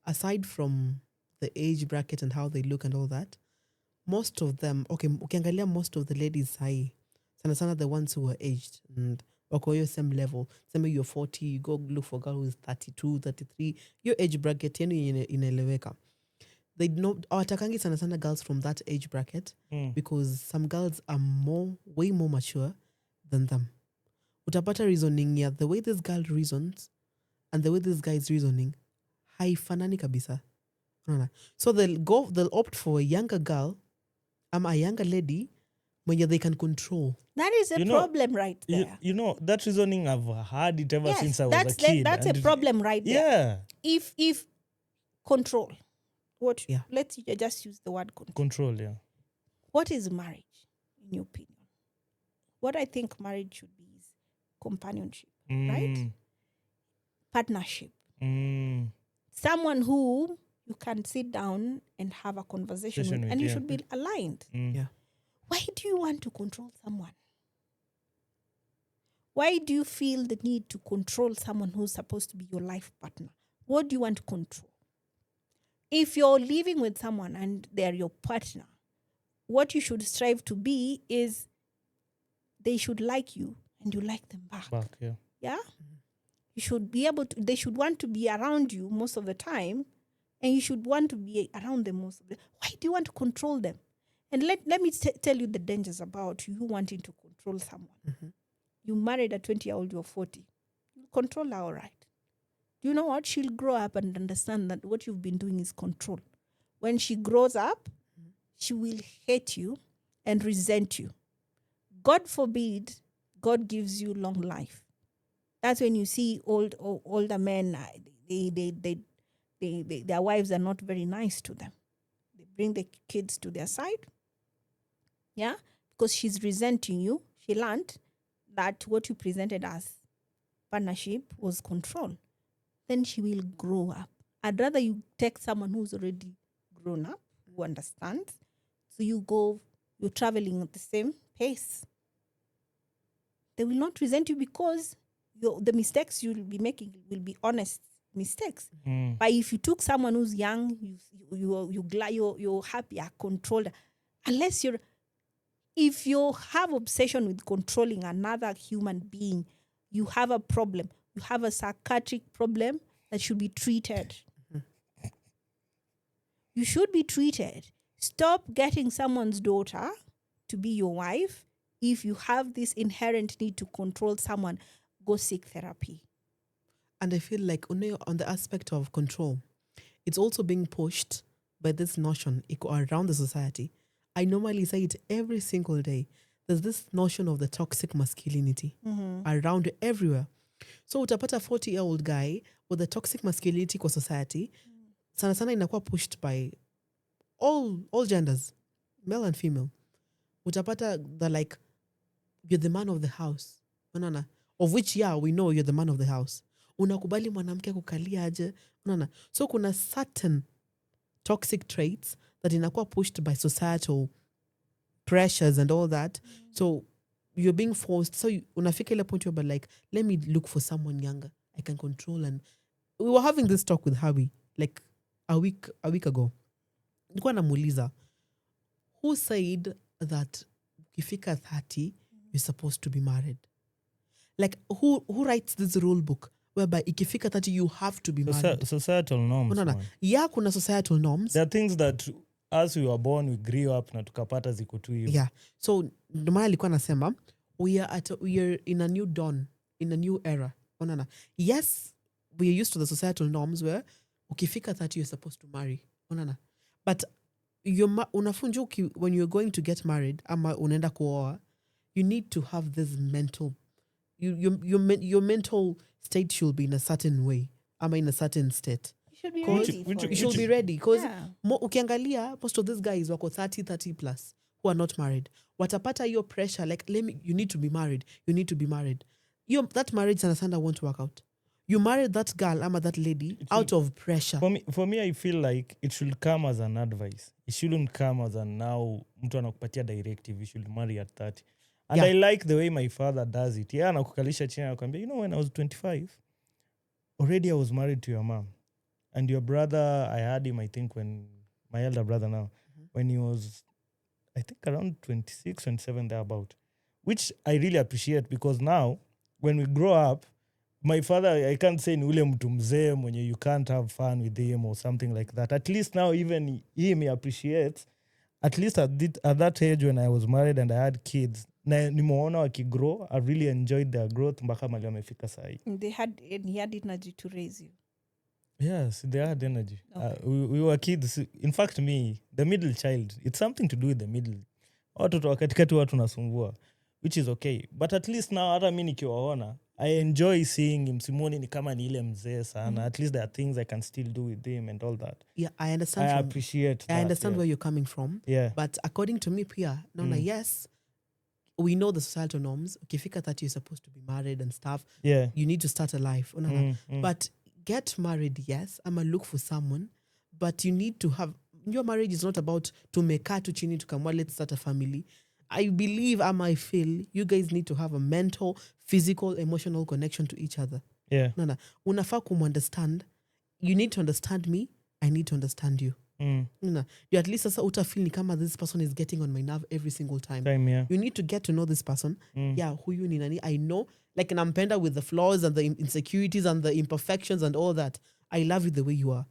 Speaker 2: aside from the age bracket and how they look and all that, most of them, ukiangalia most of the ladies high, sana the ones who were aged and wako your same level. Same you're 40, you go look for a girl who's 32, 33, your age bracket yani inaeleweka. They know awatakangi sana girls from that age bracket because some girls are way more mature than them. Utapata reasoning ya the way this girl reasons and the way this guy is reasoning haifanani kabisa. So they'll opt for a younger girl, a younger lady when they can control.
Speaker 1: That is a problem right there.
Speaker 3: That reasoning I've had it ever since I was a kid.
Speaker 1: That's a problem right there.
Speaker 3: Yeah.
Speaker 1: If control.
Speaker 2: Yeah.
Speaker 1: Let's just use the word control.
Speaker 3: Control, yeah.
Speaker 1: What is marriage, in your opinion? What I think marriage should be is companionship, right? Partnership. Someone who you can sit down and have a conversation with, and you should be aligned.
Speaker 2: Yeah.
Speaker 1: Why do you want to control someone? Why do you feel the need to control someone who's supposed to be your life partner? What do you want to control? If you're living with someone and they're your partner, what you should strive to be is they should like you and you like them back.
Speaker 3: Yeah.
Speaker 1: Yeah? You should be able to, they should want to be around you most of the time, and you should want to be around them most of the time. Why do you want to control them? And let me tell you the dangers about you wanting to control someone. You married a 20-year-old, you're 40. You control her, all right. Do you know what? She'll grow up and understand that what you've been doing is control. When she grows up, she will hate you and resent you. God forbid, God gives you long life. That's when you see older men, their wives are not very nice to them. They bring the kids to their side. Yeah? Because she's resenting you. She learned that what you presented as partnership was control. Then she will grow up. I'd rather you take someone who's already grown up, who understands. So you're traveling at the same pace. They will not resent you because the mistakes you'll be making will be honest mistakes.
Speaker 3: Mm.
Speaker 1: But if you took someone who's young, you're happy, are controlled. Unless if you have obsession with controlling another human being, you have a problem. You have a psychiatric problem that should be treated. You should be treated. Stop getting someone's daughter to be your wife. If you have this inherent need to control someone, go seek therapy.
Speaker 2: And I feel like on the aspect of control, it's also being pushed by this notion around the society. I normally say it every single day. There's this notion of the toxic masculinity around everywhere. So utapata 40-year-old guy with the toxic masculinity kwa society, sana sana inakuwa pushed by all genders, male and female. Utapata the like, you're the man of the house. Unaona? Of which, we know you're the man of the house. Unakubali mwanamke kukalia aje. Unaona? So kuna certain toxic traits that inakuwa pushed by societal pressures and all that. So you're being forced. So unafika ile point where like, let me look for someone younger I can control. And we were having this talk with Hawi like a week ago. Nilikuwa namuuliza, who said that ukifika 30 you're supposed to be married? Like who writes this rule book whereby ikifika 30 you have to be married?
Speaker 3: Societal norms.
Speaker 2: Unaona? Yeah, kuna societal norms.
Speaker 3: There are things that as we were born, we grew up na tukapata ziko tu hivi.
Speaker 2: Yeah. So ndio maana alikuwa anasema we are in a new dawn, in a new era. Unaona? Yes, we are used to the societal norms where ukifika 30 you're supposed to marry. Unaona? But unafunjwa when you're going to get married ama unaenda kuoa, you need to have this mental your mental state should be in a certain way ama in a certain state.
Speaker 1: You should be ready.
Speaker 2: You should be ready because
Speaker 1: Yeah.
Speaker 2: ukiangalia most of these guys wako 30 plus who are not married. Watapata your pressure like you need to be married. You need to be married. That marriage sana won't work out. You married that girl ama that lady out of pressure.
Speaker 3: For me, I feel like it should come as an advice. It shouldn't come as a now mtu anakupatia directive. You should marry at 30. And I like the way my father does it. Yeah, anakukalisha chini anakuambia, when I was 25, already I was married to your mom. And your brother, I had him, I think, when my elder brother now, when he was, I think, around 26, 27, thereabout. Which I really appreciate because now, when we grow up, my father, I can't say ni ule mtu mzee mwenye you can't have fun with him or something like that. At least now even he appreciates, at least at that age when I was married and I had kids, na nimeona wakigrow, I really enjoyed their growth mpaka mali wamefika sahi.
Speaker 1: He had energy to raise you.
Speaker 3: Yes, they had energy.
Speaker 1: Okay.
Speaker 3: We were kids. In fact, me, the middle child, it's something to do with the middle. Watoto katikati watu nasumbua, which is okay. But at least now, hata mimi nikiwaona, I enjoy seeing him. Simoni ni kama ni ile mzee sana. At least there are things I can still do with him and all that.
Speaker 2: Yeah, I understand.
Speaker 3: I appreciate that.
Speaker 2: I understand where you're coming from.
Speaker 3: Yeah.
Speaker 2: But according to me, Pia, yes, we know the societal norms. Ukifika 30, you're supposed to be married and stuff.
Speaker 3: Yeah.
Speaker 2: You need to start a life. But get married, yes. I'ma look for someone. But you need to have... Your marriage is not about to make tu chini to come, well, let's start a family. I believe, I feel, you guys need to have a mental, physical, emotional connection to each other.
Speaker 3: Yeah.
Speaker 2: Unafaa understand. You need to understand me. I need to understand you. You at least sasa utafeel ni kama this person is getting on my nerve every single time.
Speaker 3: Yeah.
Speaker 2: You need to get to know this person. Yeah, huyu ni nani? I know, like nampenda with the flaws and the insecurities and the imperfections and all that. I love you the way you are.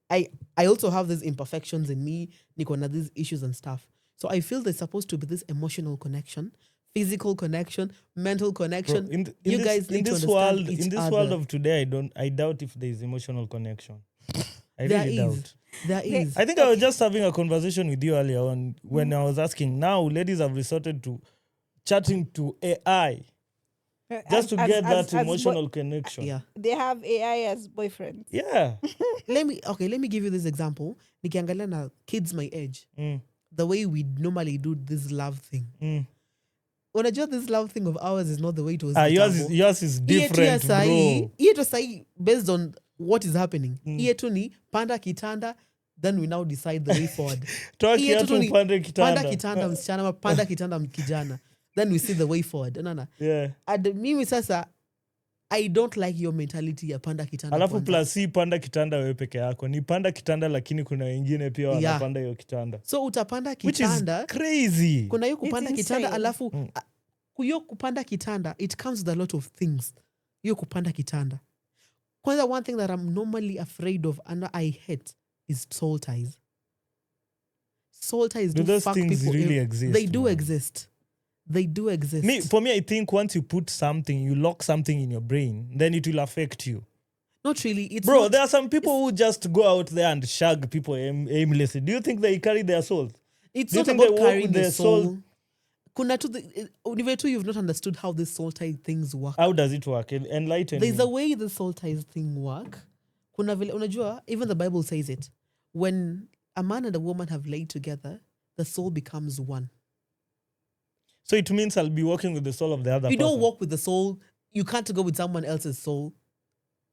Speaker 2: I also have these imperfections in me. Niko na these issues and stuff. So I feel there's supposed to be this emotional connection, physical connection, mental connection.
Speaker 3: Bro,
Speaker 2: you guys need to understand each other.
Speaker 3: In this world of today, I doubt if there is emotional connection. I really doubt.
Speaker 2: There is.
Speaker 3: I think I was just having a conversation with you earlier on when I was asking, now ladies have resorted to chatting to AI just to get that emotional connection.
Speaker 2: Yeah.
Speaker 1: They have AI as boyfriends.
Speaker 3: Yeah.
Speaker 2: Let me give you this example. Nikiangalia na kids my age. The way we normally do this love thing. Unajua this love thing of ours is not the way it was.
Speaker 3: Yours is different, bro.
Speaker 2: Iye sahi based on what is happening. Iye tu ni panda kitanda, then we now decide the way forward.
Speaker 3: Iye tu ni
Speaker 2: panda kitanda msichana ama panda kitanda kijana. Then we see the way forward.
Speaker 3: Yeah.
Speaker 2: And mimi sasa I don't like your mentality ya panda kitanda
Speaker 3: alafu
Speaker 2: kwanza.
Speaker 3: plus si panda kitanda wewe peke yako, ni panda kitanda lakini kuna wengine pia wanapanda hiyo kitanda,
Speaker 2: So utapanda
Speaker 3: which
Speaker 2: kitanda,
Speaker 3: is crazy.
Speaker 2: kuna hiyo kupanda
Speaker 1: It's
Speaker 2: kitanda
Speaker 1: insane.
Speaker 2: alafu hiyo kupanda kitanda, it comes with a lot of things. Hiyo kupanda kitanda. Kwanza, one thing that I'm normally afraid of and I hate is soul ties. Soul ties
Speaker 3: Do
Speaker 2: do
Speaker 3: those
Speaker 2: fuck
Speaker 3: things
Speaker 2: people.
Speaker 3: really exist,
Speaker 2: They do
Speaker 3: man?
Speaker 2: exist. They do exist.
Speaker 3: For me, I think once you put something, you lock something in your brain, then it will affect you.
Speaker 2: Not really. It's
Speaker 3: Bro,
Speaker 2: not,
Speaker 3: there are some people who just go out there and shag people aimlessly. Do you think they carry their souls?
Speaker 2: it's
Speaker 3: Do you
Speaker 2: not
Speaker 3: think
Speaker 2: about
Speaker 3: they walk
Speaker 2: carrying
Speaker 3: with
Speaker 2: the
Speaker 3: their
Speaker 2: soul.
Speaker 3: soul?
Speaker 2: Kuna tu the too, you've not understood how these soul tie things work.
Speaker 3: How does it work? Enlighten
Speaker 2: There's
Speaker 3: me.
Speaker 2: a way the soul ties thing work. Kuna vile unajua, even the Bible says it. When a man and a woman have laid together, the soul becomes one.
Speaker 3: So it means I'll be walking with the soul of the other
Speaker 2: You
Speaker 3: person.
Speaker 2: don't walk with the soul. You can't go with someone else's soul.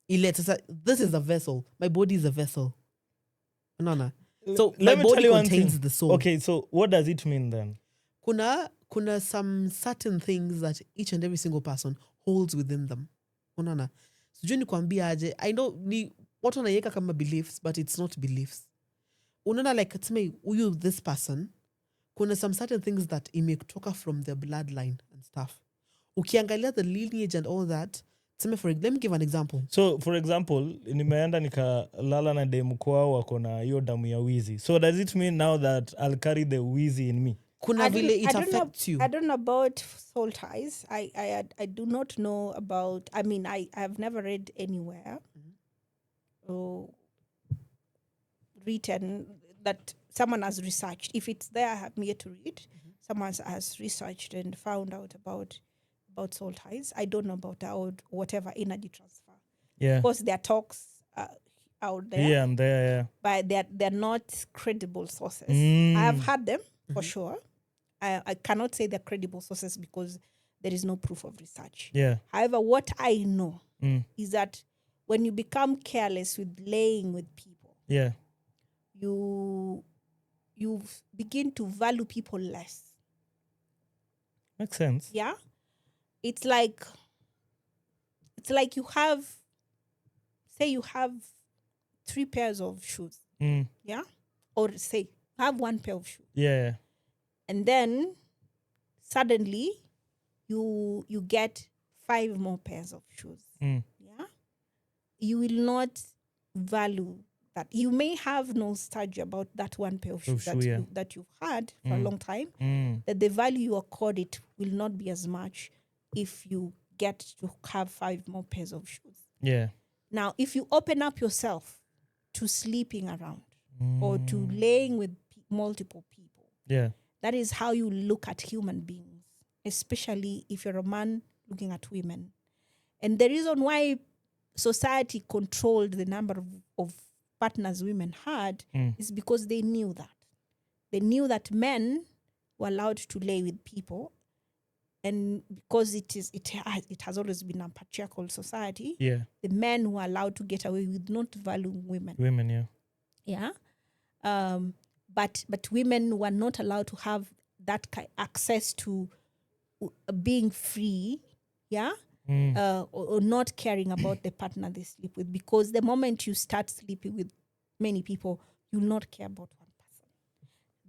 Speaker 2: This is a vessel. My body is a vessel. No. So my
Speaker 3: Let me tell
Speaker 2: body
Speaker 3: you one
Speaker 2: contains
Speaker 3: thing.
Speaker 2: the soul.
Speaker 3: Okay, so what does it mean then?
Speaker 2: Kuna some certain things that each and every single person holds within them. Unaona? Sijui nikwambia aje. I know ni watu wanaiweka kama beliefs, but it's not beliefs. Unaona, like tuseme huyu this person, kuna some certain things that imetoka from their bloodline and stuff. Ukiangalia the lineage and all that, let me give an example.
Speaker 3: So for example, nimeenda nikalala na demu kwao wako na hiyo damu ya wizi. So does it mean now that I'll carry the wizi in me?
Speaker 2: Kuna vile it affects you.
Speaker 1: I don't know about soul ties. I do not know about. I mean, I have never read anywhere or written that someone has researched. If it's there, I'm yet to read. Someone has researched and found out about soul ties. I don't know about whatever energy transfer.
Speaker 3: Yeah.
Speaker 1: Of course, there are talks out there.
Speaker 3: Yeah, I'm there, yeah.
Speaker 1: But they're not credible sources.
Speaker 3: Mm.
Speaker 1: I have had them for sure. I cannot say they're credible sources because there is no proof of research.
Speaker 3: Yeah.
Speaker 1: However, what I know is that when you become careless with laying with people,
Speaker 3: Yeah.
Speaker 1: you begin to value people less.
Speaker 3: Makes sense.
Speaker 1: Yeah? It's like you have 3 pairs of shoes. Yeah? Or say have 1 pair of shoes.
Speaker 3: Yeah.
Speaker 1: And then suddenly you get 5 more pairs of shoes. Yeah? You will not value that. You may have nostalgia about that 1 pair of shoes that you've had for a long time. That the value you accord it will not be as much if you get to have 5 more pairs of shoes.
Speaker 3: Yeah.
Speaker 1: Now, if you open up yourself to sleeping around or to laying with multiple people,
Speaker 3: Yeah.
Speaker 1: that is how you look at human beings, especially if you're a man looking at women. And the reason why society controlled the number of partners women had is because they knew that. They knew that men were allowed to lay with people. And because it has always been a patriarchal society,
Speaker 3: Yeah.
Speaker 1: the men were allowed to get away with not valuing women.
Speaker 3: Women, yeah.
Speaker 1: Yeah. But women were not allowed to have that access to being free, yeah, or not caring about the partner they sleep with. Because the moment you start sleeping with many people, you'll not care about one person.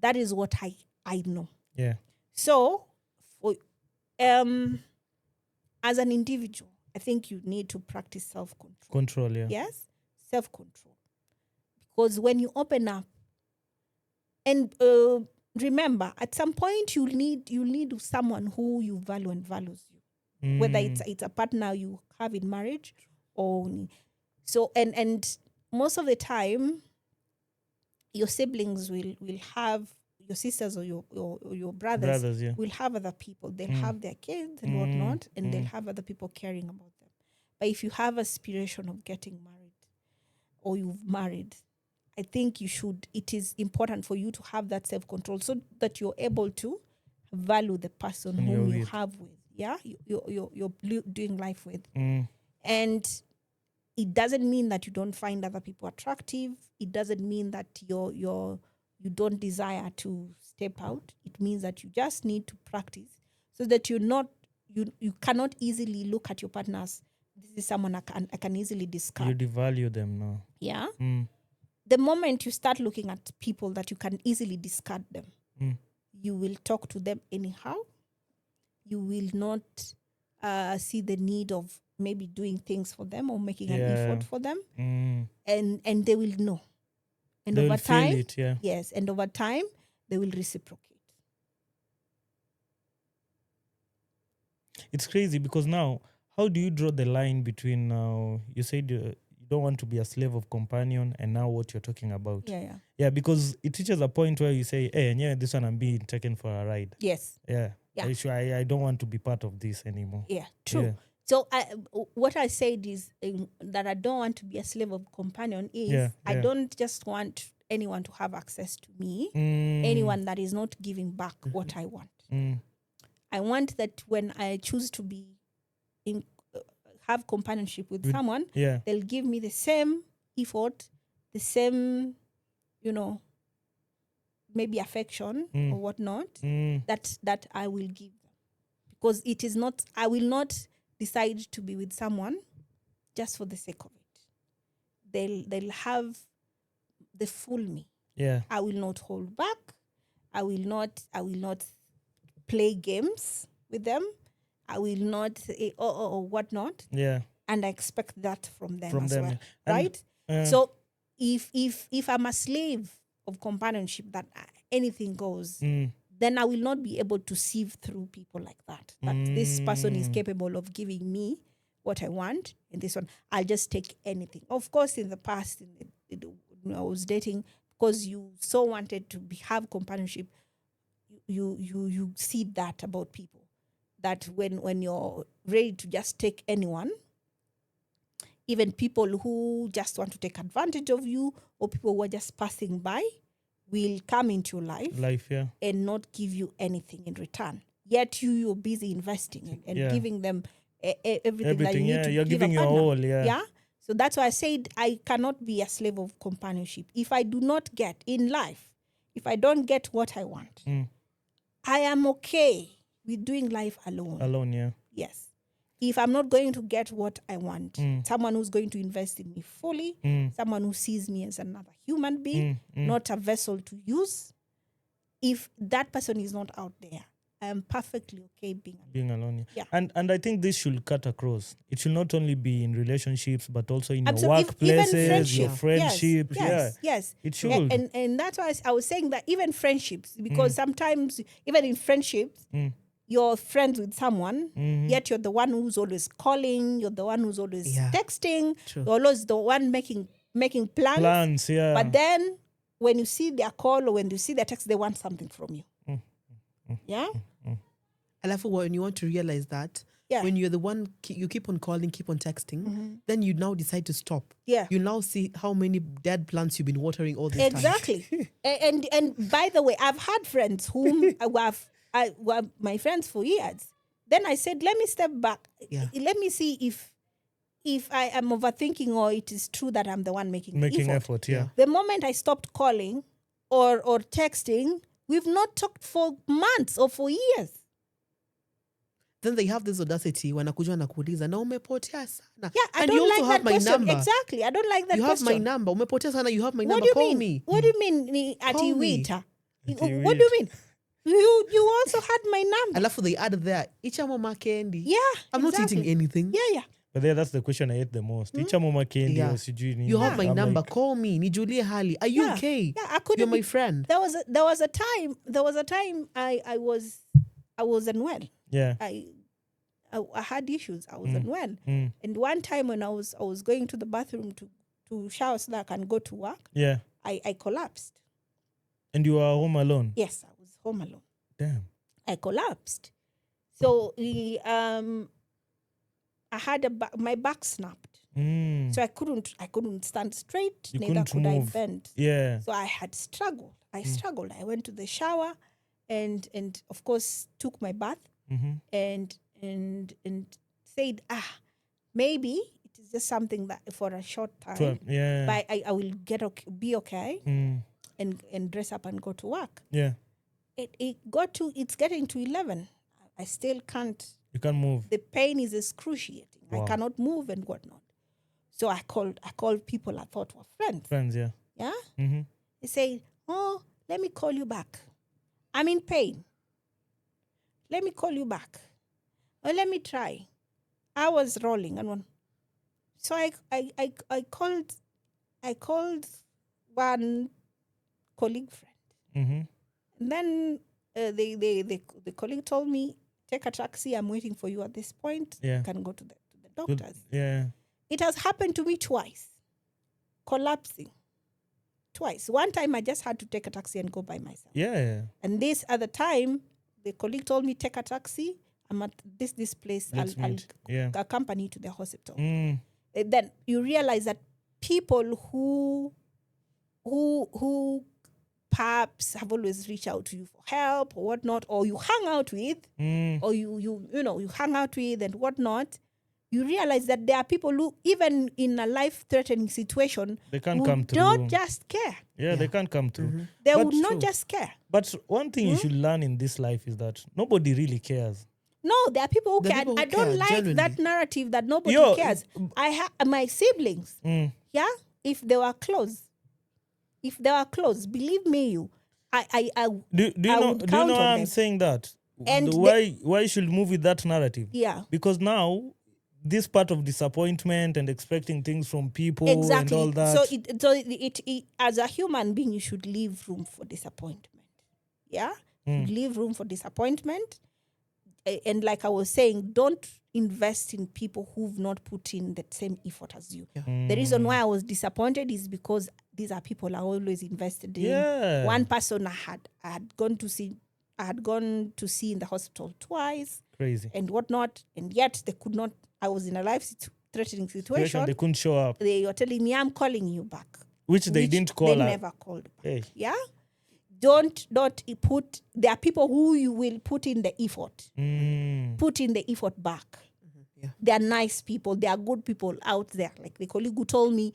Speaker 1: That is what I know.
Speaker 3: Yeah.
Speaker 1: So, as an individual, I think you need to practice self-control.
Speaker 3: Control, yeah.
Speaker 1: Yes, self-control. Because when you open up, and remember, at some point you'll need someone who you value and values you, whether it's a partner you have in marriage or so. And most of the time, your siblings will have your sisters or your brothers
Speaker 3: yeah.
Speaker 1: will have other people. They'll have their kids and whatnot, and they'll have other people caring about them. But if you have aspiration of getting married or you've married, I think it is important for you to have that self-control so that you're able to value the person whom you have with. Yeah, you're doing life with. And it doesn't mean that you don't find other people attractive. It doesn't mean that you don't desire to step out. It means that you just need to practice so that you cannot easily look at your partners this is someone I can easily
Speaker 3: You
Speaker 1: discard.
Speaker 3: devalue them now.
Speaker 1: Yeah.
Speaker 3: Mm.
Speaker 1: The moment you start looking at people that you can easily discard them, you will talk to them anyhow. You will not see the need of maybe doing things for them or making an effort for them. And they will know. And
Speaker 3: They
Speaker 1: over
Speaker 3: will feel
Speaker 1: time,
Speaker 3: it, yeah.
Speaker 1: yes, and over time, they will reciprocate.
Speaker 3: It's crazy because now, how do you draw the line between now, you said you don't want to be a slave of companion, and now what you're talking about?
Speaker 1: Yeah.
Speaker 3: Yeah, because it reaches a point where you say, hey, yeah, this one I'm being taken for a ride.
Speaker 1: Yes.
Speaker 3: Yeah.
Speaker 1: Yeah.
Speaker 3: I don't want to be part of this anymore.
Speaker 1: Yeah, true.
Speaker 3: Yeah.
Speaker 1: So what I said is that I don't want to be a slave of companion is I don't just want anyone to have access to me, anyone that is not giving back what I want. I want that when I choose to be have companionship with someone, they'll give me the same effort, the same, maybe affection or whatnot that I will give them. Because it is not, I will not decide to be with someone just for the sake of it. They'll have the full me.
Speaker 3: Yeah.
Speaker 1: I will not hold back. I will not play games with them. I will not or whatnot.
Speaker 3: Yeah.
Speaker 1: And I expect that from them as well.
Speaker 3: And,
Speaker 1: right? So if I'm a slave of companionship that anything goes, then I will not be able to sieve through people like that. That this person is capable of giving me what I want, and this one, I'll just take anything. Of course, in the past, when I was dating, because you so wanted to have companionship, you see that about people. That when you're ready to just take anyone, even people who just want to take advantage of you or people who are just passing by, will come into your life and not give you anything in return. Yet you're busy investing and giving them everything that you need to
Speaker 3: you're
Speaker 1: give
Speaker 3: giving
Speaker 1: a
Speaker 3: your
Speaker 1: partner.
Speaker 3: all, yeah.
Speaker 1: So that's why I said I cannot be a slave of companionship. If I do not get in life, if I don't get what I want, I am okay with doing life alone.
Speaker 3: Alone, yeah.
Speaker 1: Yes. If I'm not going to get what I want, someone who's going to invest in me fully, someone who sees me as another human being, not a vessel to use, if that person is not out there, I am perfectly okay being
Speaker 3: alone.
Speaker 1: Yeah.
Speaker 3: And I think this should cut across. It should not only be in relationships, but also in your
Speaker 1: Absolutely.
Speaker 3: workplaces, your friendships.
Speaker 1: Yes.
Speaker 3: It should.
Speaker 1: And that's why I was saying that even friendships, because sometimes, even in friendships, you're friends with someone, yet you're the one who's always calling, you're the one who's always texting,
Speaker 2: True.
Speaker 1: you're always the one making plans. But then when you see their call or when you see their text, they want something from you. Yeah?
Speaker 2: Alafu, when you want to realize that, when you're the one, you keep on calling, keep on texting, then you now decide to stop.
Speaker 1: Yeah.
Speaker 2: You now see how many dead plants you've been watering all this time.
Speaker 1: Exactly. and by the way, I've had friends whom were my friends for years. Then I said, let me step back.
Speaker 2: Yeah.
Speaker 1: Let me see if I am overthinking or it is true that I'm the one making
Speaker 3: effort. Yeah.
Speaker 1: The moment I stopped calling or texting, we've not talked for months or for years.
Speaker 2: Then they have this audacity wanakuja na kuuliza na umepotea sana.
Speaker 1: Yeah, I
Speaker 2: and
Speaker 1: don't
Speaker 2: you also
Speaker 1: like
Speaker 2: have
Speaker 1: that
Speaker 2: my
Speaker 1: question.
Speaker 2: number.
Speaker 1: Exactly. I don't like that
Speaker 2: you
Speaker 1: question.
Speaker 2: You have my number. Umepotea sana, you have my number.
Speaker 1: What do you
Speaker 2: Call
Speaker 1: mean?
Speaker 2: me.
Speaker 1: What do you mean?
Speaker 2: Call me.
Speaker 1: What do you mean? You also had my number.
Speaker 2: Alafu they add there, icha mama candy.
Speaker 1: Yeah,
Speaker 2: I'm not eating anything.
Speaker 1: Yeah.
Speaker 3: But that's the question I hate the most. Icha mama candy or sijui nini.
Speaker 2: You have my
Speaker 3: I'm
Speaker 2: number.
Speaker 3: like,
Speaker 2: call me. Nijulie hali. Are you okay?
Speaker 1: Yeah, I couldn't.
Speaker 2: You're my friend.
Speaker 1: There was a time I was unwell.
Speaker 3: Yeah.
Speaker 1: I had issues. I was unwell. And one time when I was going to the bathroom to shower so that I can go to work, I collapsed.
Speaker 3: And you were home alone?
Speaker 1: Yes, I was home alone.
Speaker 3: Damn.
Speaker 1: I collapsed. So I had my back snapped. So I couldn't stand straight, neither could I bend.
Speaker 3: Yeah.
Speaker 1: So I had struggled. I struggled. I went to the shower and of course took my bath and said, maybe it is just something that for a short time.
Speaker 3: Yeah.
Speaker 1: But I will be okay and dress up and go to work.
Speaker 3: Yeah.
Speaker 1: It's getting to 11. I still can't.
Speaker 3: You can't move.
Speaker 1: The pain is excruciating.
Speaker 3: Wow.
Speaker 1: I cannot move and whatnot. So I called people I thought were friends.
Speaker 3: Friends, yeah.
Speaker 1: Yeah.
Speaker 3: Mm-hmm.
Speaker 1: They say, oh, let me call you back. I'm in pain. Let me call you back. Or let me try. I was rolling and one. So I called one colleague friend.
Speaker 3: Mm-hmm.
Speaker 1: And then the colleague told me, take a taxi. I'm waiting for you at this point.
Speaker 3: Yeah.
Speaker 1: You can go to the
Speaker 3: Good.
Speaker 1: doctors.
Speaker 3: Yeah.
Speaker 1: It has happened to me twice. Collapsing. Twice. One time I just had to take a taxi and go by myself.
Speaker 3: Yeah.
Speaker 1: And this other time, the colleague told me, take a taxi. I'm at this place.
Speaker 3: Let's
Speaker 1: I'll
Speaker 3: meet. Yeah.
Speaker 1: accompany you to the hospital.
Speaker 3: Mm.
Speaker 1: And then you realize that people who perhaps have always reached out to you for help or whatnot, or you hang out with, or you hang out with and whatnot, you realize that there are people who, even in a life-threatening situation,
Speaker 3: They can't
Speaker 1: would
Speaker 3: come through.
Speaker 1: not just care.
Speaker 3: Yeah, they can't come through.
Speaker 1: They
Speaker 3: But
Speaker 1: would not
Speaker 3: true.
Speaker 1: just care.
Speaker 3: But one thing you should learn in this life is that nobody really cares.
Speaker 1: No, there are people who
Speaker 2: There are
Speaker 1: care.
Speaker 2: people who
Speaker 1: I don't
Speaker 2: care,
Speaker 1: like
Speaker 2: genuinely.
Speaker 1: that narrative that nobody
Speaker 3: Yo,
Speaker 1: cares. I have my siblings. Yeah, if they were close, believe me, I
Speaker 3: Do you
Speaker 1: I
Speaker 3: know?
Speaker 1: would
Speaker 3: Do you
Speaker 1: count
Speaker 3: know
Speaker 1: on
Speaker 3: why I'm
Speaker 1: them.
Speaker 3: saying that?
Speaker 1: And
Speaker 3: Why you should move with that narrative?
Speaker 1: Yeah,
Speaker 3: Because now this part of disappointment and expecting things from people
Speaker 1: exactly.
Speaker 3: and all that.
Speaker 1: So it as a human being, you should leave room for disappointment. Yeah, you should leave room for disappointment. And like I was saying, don't invest in people who've not put in the same effort as you.
Speaker 2: Yeah.
Speaker 1: The reason why I was disappointed is because these are people I always invested in.
Speaker 3: Yeah.
Speaker 1: One person I had gone to see in the hospital twice
Speaker 3: Crazy.
Speaker 1: and whatnot, and yet they could not. I was in a life-threatening situation.
Speaker 3: They couldn't show up,
Speaker 1: They were telling me, "I'm calling you back,"
Speaker 3: which they didn't call
Speaker 1: They
Speaker 3: up.
Speaker 1: never called back.
Speaker 3: Hey.
Speaker 1: Yeah. Don't put. There are people who you will put in the effort. Put in the effort back.
Speaker 2: Yeah.
Speaker 1: They are nice people. They are good people out there. Like the colleague who told me,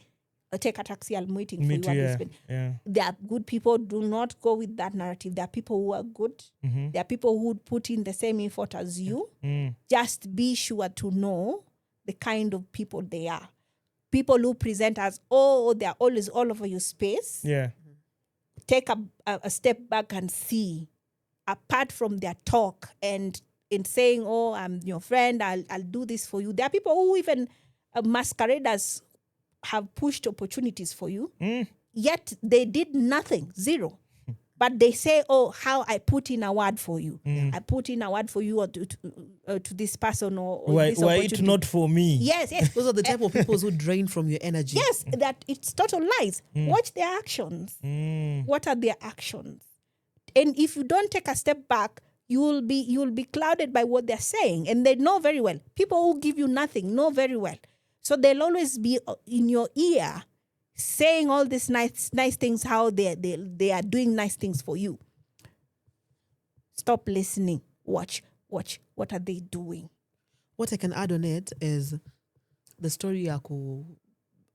Speaker 1: take a taxi, I'm waiting
Speaker 3: Me
Speaker 1: for
Speaker 3: too,
Speaker 1: you.
Speaker 3: yeah. Yeah.
Speaker 1: They are good people. Do not go with that narrative. There are people who are good. There are people who would put in the same effort as you. Just be sure to know the kind of people they are. People who present as, they're always all over your space.
Speaker 3: Yeah.
Speaker 1: Take a step back and see, apart from their talk and in saying, I'm your friend, I'll do this for you. There are people who even masquerade as have pushed opportunities for you, yet they did nothing, zero. But they say, how I put in a word for you. I put in a word for you to this person or
Speaker 3: Why
Speaker 1: this
Speaker 3: it
Speaker 1: opportunity.
Speaker 3: not for me?
Speaker 1: Yes.
Speaker 2: Those are the type of people who drain from your energy.
Speaker 1: Yes, that it's total lies. Watch their actions. What are their actions? And if you don't take a step back, you'll be clouded by what they're saying. And they know very well. People who give you nothing know very well. So they'll always be in your ear saying all these nice things, how they are doing nice things for you. Stop listening. Watch. What are they doing?
Speaker 2: What I can add on it is the story yako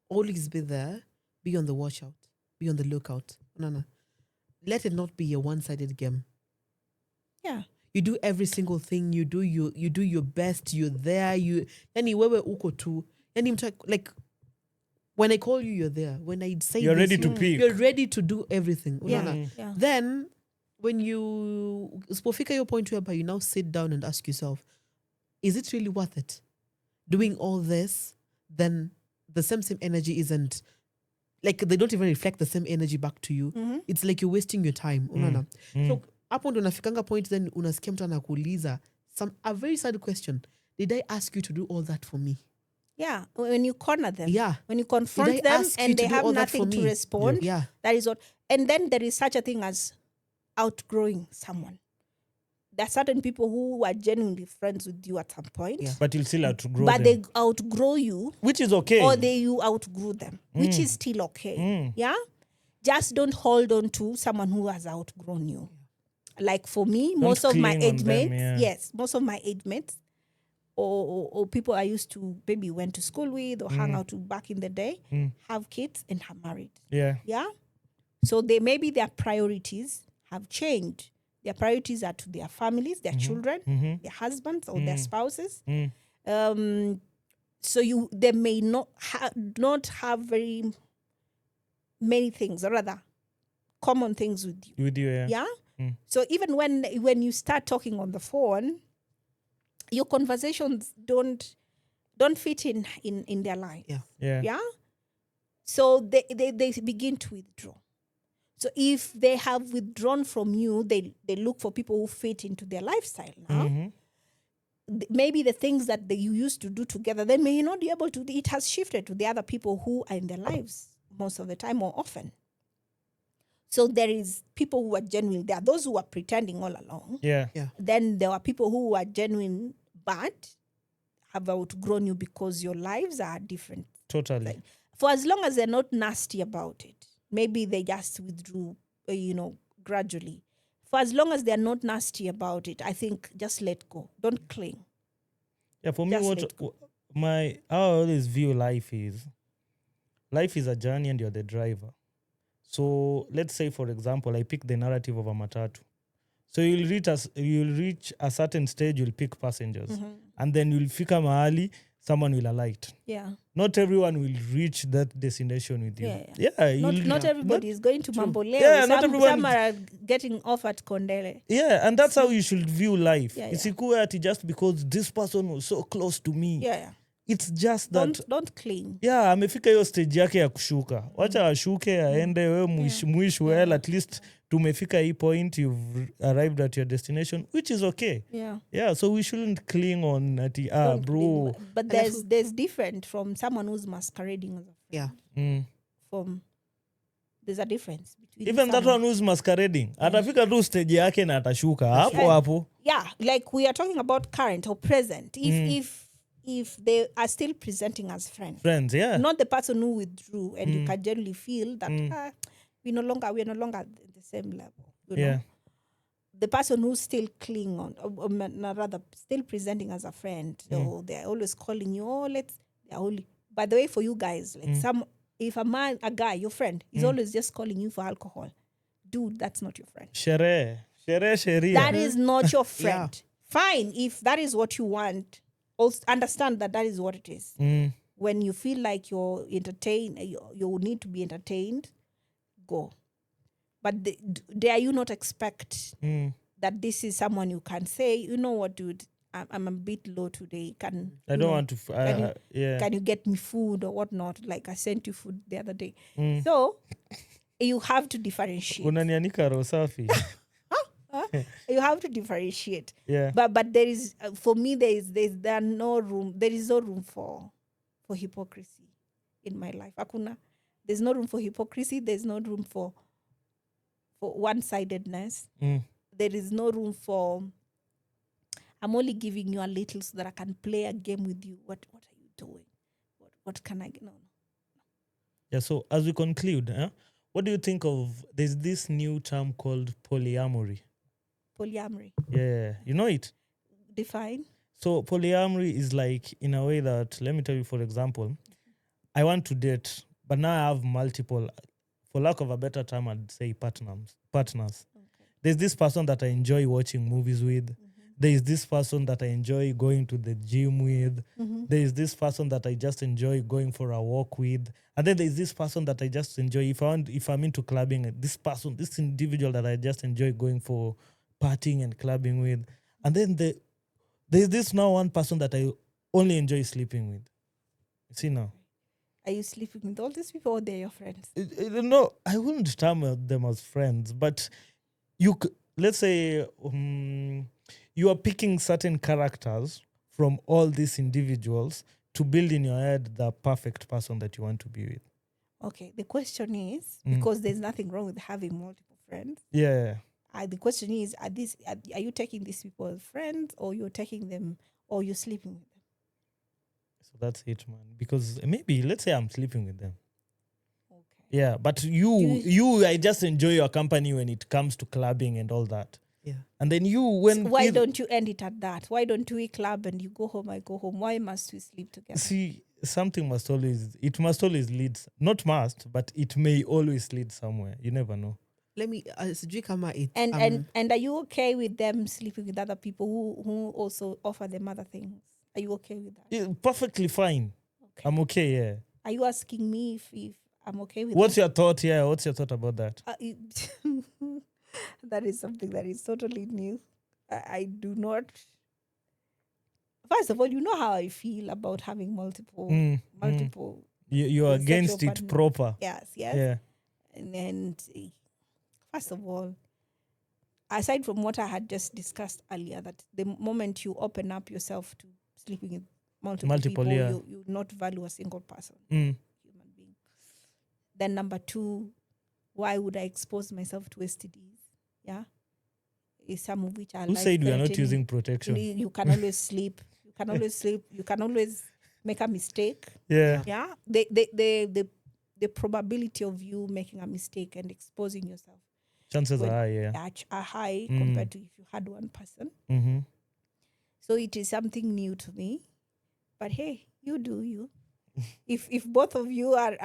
Speaker 2: always be there, be on the watch out, be on the lookout. No. Let it not be a one-sided game.
Speaker 1: Yeah.
Speaker 2: You do every single thing, you do your best, you're there, yani wewe uko tu. Yani like when I call you, you're there. When I say
Speaker 3: You're
Speaker 2: this,
Speaker 3: ready to pick.
Speaker 2: you're ready to do everything.
Speaker 1: Yeah.
Speaker 2: Unaona?
Speaker 1: Yeah.
Speaker 2: Then when you spofika your point whereby you now sit down and ask yourself, is it really worth it? Doing all this, then the same energy isn't, like they don't even reflect the same energy back to you. It's like you're wasting your time. Unaona? So hapo ndo unafikanga point, then unasikia mtu anakuuliza a very sad question. Did I ask you to do all that for me?
Speaker 1: Yeah, when you corner them,
Speaker 2: Yeah.
Speaker 1: when you confront
Speaker 2: Did I
Speaker 1: them
Speaker 2: ask you
Speaker 1: and
Speaker 2: to
Speaker 1: they
Speaker 2: do
Speaker 1: have
Speaker 2: all that for
Speaker 1: nothing to
Speaker 2: me?
Speaker 1: respond,
Speaker 2: Yeah.
Speaker 1: that is what. And then there is such a thing as outgrowing someone. There are certain people who are genuinely friends with you at some point,
Speaker 2: Yeah.
Speaker 3: But you'll still outgrow
Speaker 1: but
Speaker 3: them.
Speaker 1: they outgrow you,
Speaker 3: Which is okay.
Speaker 1: or you outgrew them, which is still okay. Yeah, just don't hold on to someone who has outgrown you. Like for me, most of my
Speaker 3: cling on
Speaker 1: age
Speaker 3: them,
Speaker 1: mates,
Speaker 3: yeah.
Speaker 1: most of my age mates, or people I used to maybe went to school with or hang out with back in the day, have kids and are married.
Speaker 3: Yeah.
Speaker 1: Yeah. So maybe their priorities have changed. Their priorities are to their families, their children, their husbands or their spouses. So they may not have very many things, or rather common things with you.
Speaker 3: With you, yeah.
Speaker 1: Yeah.
Speaker 3: Mm.
Speaker 1: So even when you start talking on the phone, your conversations don't fit in their life.
Speaker 2: Yeah.
Speaker 3: Yeah.
Speaker 1: Yeah. So they begin to withdraw. So if they have withdrawn from you, they look for people who fit into their lifestyle now.
Speaker 3: Mhm.
Speaker 1: Maybe the things that you used to do together, they may not be able to. It has shifted to the other people who are in their lives most of the time or often. So there is people who are genuine. There are those who are pretending all along.
Speaker 3: Yeah.
Speaker 1: Then there are people who are genuine but have outgrown you because your lives are different.
Speaker 3: Totally.
Speaker 1: For as long as they're not nasty about it, maybe they just withdrew, gradually. For as long as they're not nasty about it, I think just let go. Don't cling.
Speaker 3: Yeah, for me,
Speaker 1: Just
Speaker 3: what
Speaker 1: let go.
Speaker 3: how I always view life is a journey and you're the driver. So let's say, for example, I pick the narrative of a matatu. So you'll reach a certain stage, you'll pick passengers.
Speaker 1: Mm-hmm.
Speaker 3: And then you'll fika mahali, someone will alight.
Speaker 1: Yeah.
Speaker 3: Not everyone will reach that destination with you.
Speaker 1: Not everybody is going to Mambo Leo.
Speaker 3: Yeah, not everyone
Speaker 1: Some are getting off at Kondele.
Speaker 3: Yeah, and that's how you should view life.
Speaker 1: Yeah,
Speaker 3: Isikuwe ati just because this person was so close to me.
Speaker 1: Yeah.
Speaker 3: It's just that
Speaker 1: Don't cling.
Speaker 3: yeah, amefika hiyo stage yake ya kushuka. Wacha ashuke aende, wewe mwish well, at least tumefika hii point, you've arrived at your destination, which is okay. Yeah, so we shouldn't cling on ati
Speaker 1: Don't
Speaker 3: bro.
Speaker 1: cling. But there's different from someone who's masquerading as a friend.
Speaker 2: Yeah.
Speaker 1: There's a difference between
Speaker 3: Even that one who's masquerading, atafika tu stage yake na atashuka hapo.
Speaker 1: Yeah, like we are talking about current or present. If they are still presenting as friends,
Speaker 3: yeah.
Speaker 1: Not the person who withdrew, and you can generally feel that we're no longer at the same level. You know? The person who's still clinging on, or rather still presenting as a friend, so they're always calling you. By the way, for you guys, like if a guy, your friend, is always just calling you for alcohol, dude, that's not your friend.
Speaker 3: Sherehe.
Speaker 1: That is not your friend. Fine, if that is what you want. Also understand that is what it is. When you feel like you're entertained, you need to be entertained, go. But dare you not expect that this is someone you can say, you know what, dude, I'm a bit low today. Can you get me food or whatnot? Like I sent you food the other day. So you have to differentiate.
Speaker 3: Unanianika roho safi.
Speaker 1: You have to differentiate.
Speaker 3: Yeah.
Speaker 1: But there is for me there is no room for hypocrisy in my life. There's no room for hypocrisy. There's no room for one-sidedness. There is no room for I'm only giving you a little so that I can play a game with you. What are you doing? What can I no.
Speaker 3: Yeah, so as we conclude, what do you think of there's this new term called polyamory?
Speaker 1: Polyamory.
Speaker 3: Yeah, you know it?
Speaker 1: Define.
Speaker 3: So polyamory is like, in a way that, let me tell you, for example, I want to date, but now I have multiple, for lack of a better term, I'd say partners. Okay. There's this person that I enjoy watching movies with. There's this person that I enjoy going to the gym with. There's this person that I just enjoy going for a walk with. And then there's this person that I just enjoy, if I'm into clubbing, this individual that I just enjoy going for partying and clubbing with. And then there's this now one person that I only enjoy sleeping with. See now.
Speaker 1: Are you sleeping with all these people or they're your friends?
Speaker 3: No, I wouldn't term them as friends, but let's say you are picking certain characters from all these individuals to build in your head the perfect person that you want to be with.
Speaker 1: Okay, the question is, because there's nothing wrong with having multiple friends.
Speaker 3: Yeah.
Speaker 1: The question is, are you taking these people as friends, or you're taking them, or you're sleeping with them?
Speaker 3: So that's it, man. Because maybe, let's say I'm sleeping with them.
Speaker 1: Okay.
Speaker 3: Yeah, but I just enjoy your company when it comes to clubbing and all that.
Speaker 2: Yeah.
Speaker 3: And then
Speaker 1: why don't you end it at that? Why don't we club and you go home, I go home? Why must we sleep together?
Speaker 3: See, something must always lead, not must, but it may always lead somewhere. You never know.
Speaker 2: Let me sijui kama it
Speaker 1: and are you okay with them sleeping with other people who also offer them other things? Are you okay with that?
Speaker 3: Yeah, perfectly fine.
Speaker 1: Okay.
Speaker 3: I'm okay, yeah.
Speaker 1: Are you asking me if I'm okay with
Speaker 3: What's
Speaker 1: that?
Speaker 3: your thought? Yeah, what's your thought about that?
Speaker 1: That is something that is totally new. I do not. First of all, you know how I feel about having multiple.
Speaker 3: You're
Speaker 1: sexual
Speaker 3: against it
Speaker 1: partner.
Speaker 3: proper.
Speaker 1: Yes.
Speaker 3: Yeah.
Speaker 1: And first of all, aside from what I had just discussed earlier, that the moment you open up yourself to sleeping with multiple people,
Speaker 3: yeah.
Speaker 1: you not value a single person,
Speaker 3: Mm.
Speaker 1: human being. Then number two, why would I expose myself to STDs? Yeah. Some of which are
Speaker 3: Who said we are not
Speaker 1: life-threatening.
Speaker 3: using protection?
Speaker 1: You can always sleep. You can always sleep. You can always make a mistake.
Speaker 3: Yeah.
Speaker 1: Yeah. The probability of you making a mistake and exposing yourself
Speaker 3: Chances are high, yeah.
Speaker 1: are high compared to if you had one person.
Speaker 3: Mm-hmm.
Speaker 1: So it is something new to me. But hey, you do you. If both of you are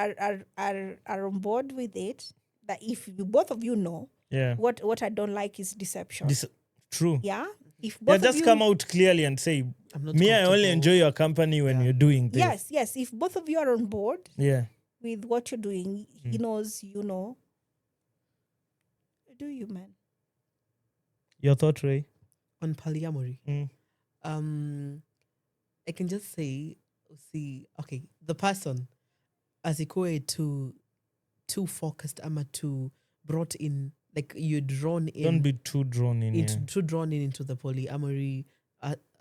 Speaker 1: on board with it, that if you both of you know,
Speaker 3: Yeah.
Speaker 1: what I don't like is deception.
Speaker 3: True.
Speaker 1: Yeah. If
Speaker 3: Yeah,
Speaker 1: both of
Speaker 3: just
Speaker 1: you
Speaker 3: come out clearly and say,
Speaker 2: I'm not
Speaker 3: me, I only
Speaker 2: comfortable.
Speaker 3: enjoy your company when
Speaker 2: Yeah.
Speaker 3: you're doing this.
Speaker 1: Yes. If both of you are on board
Speaker 3: Yeah.
Speaker 1: with what you're doing, he knows, you know. Do you, man?
Speaker 3: Your thought, Ray?
Speaker 2: On polyamory.
Speaker 3: Mm.
Speaker 2: I can just say, okay, the person as equate to too focused, too brought in, like you're drawn in.
Speaker 3: Don't be too drawn in.
Speaker 2: Too drawn in into the polyamory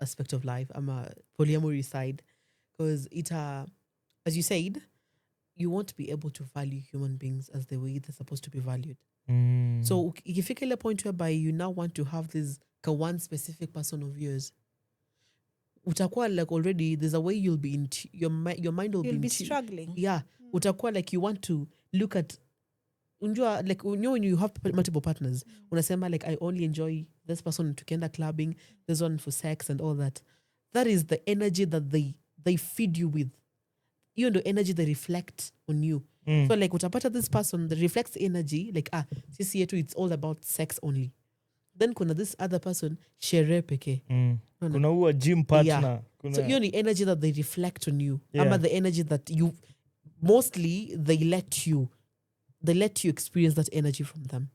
Speaker 2: aspect of life. I'm a polyamory side because as you said, you won't be able to value human beings as the way they're supposed to be valued. So if you get a point whereby you now want to have this one specific person of yours, utakuwa like already there's a way you'll be in your mind will
Speaker 1: You'll be
Speaker 2: in
Speaker 1: struggling.
Speaker 2: Yeah, utakuwa like you want to look at unjua, like when you have multiple partners, unasema like I only enjoy this person tukienda clubbing, this one for sex and all that. That is the energy that they feed you with. You know, the energy they reflect on you. So like utapata this person that reflects energy like sisi yetu it's all about sex only. Then kuna this other person sherehe pekee.
Speaker 3: Kuna huwa gym partner.
Speaker 2: Yeah.
Speaker 3: Kuna...
Speaker 2: So you know the energy that they reflect on you.
Speaker 3: Yeah.
Speaker 2: Ama the energy that you mostly they let you experience that energy from them.